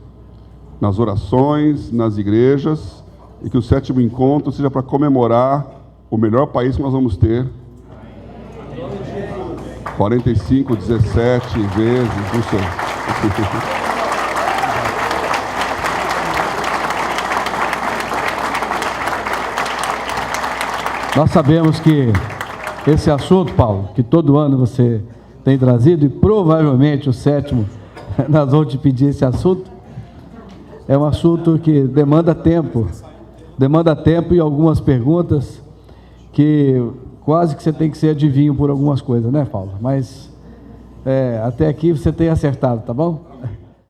nas orações, nas igrejas, e que o 7º encontro seja para comemorar o melhor país que nós vamos ter. 45, 17 vezes, não sei. Nós sabemos que esse assunto, Paulo, que todo ano você tem trazido, e provavelmente o 7º, nós vamos te pedir esse assunto, é um assunto que demanda tempo e algumas perguntas que quase que você tem que ser adivinho por algumas coisas, né, Paulo? Mas até aqui você tem acertado, tá bom?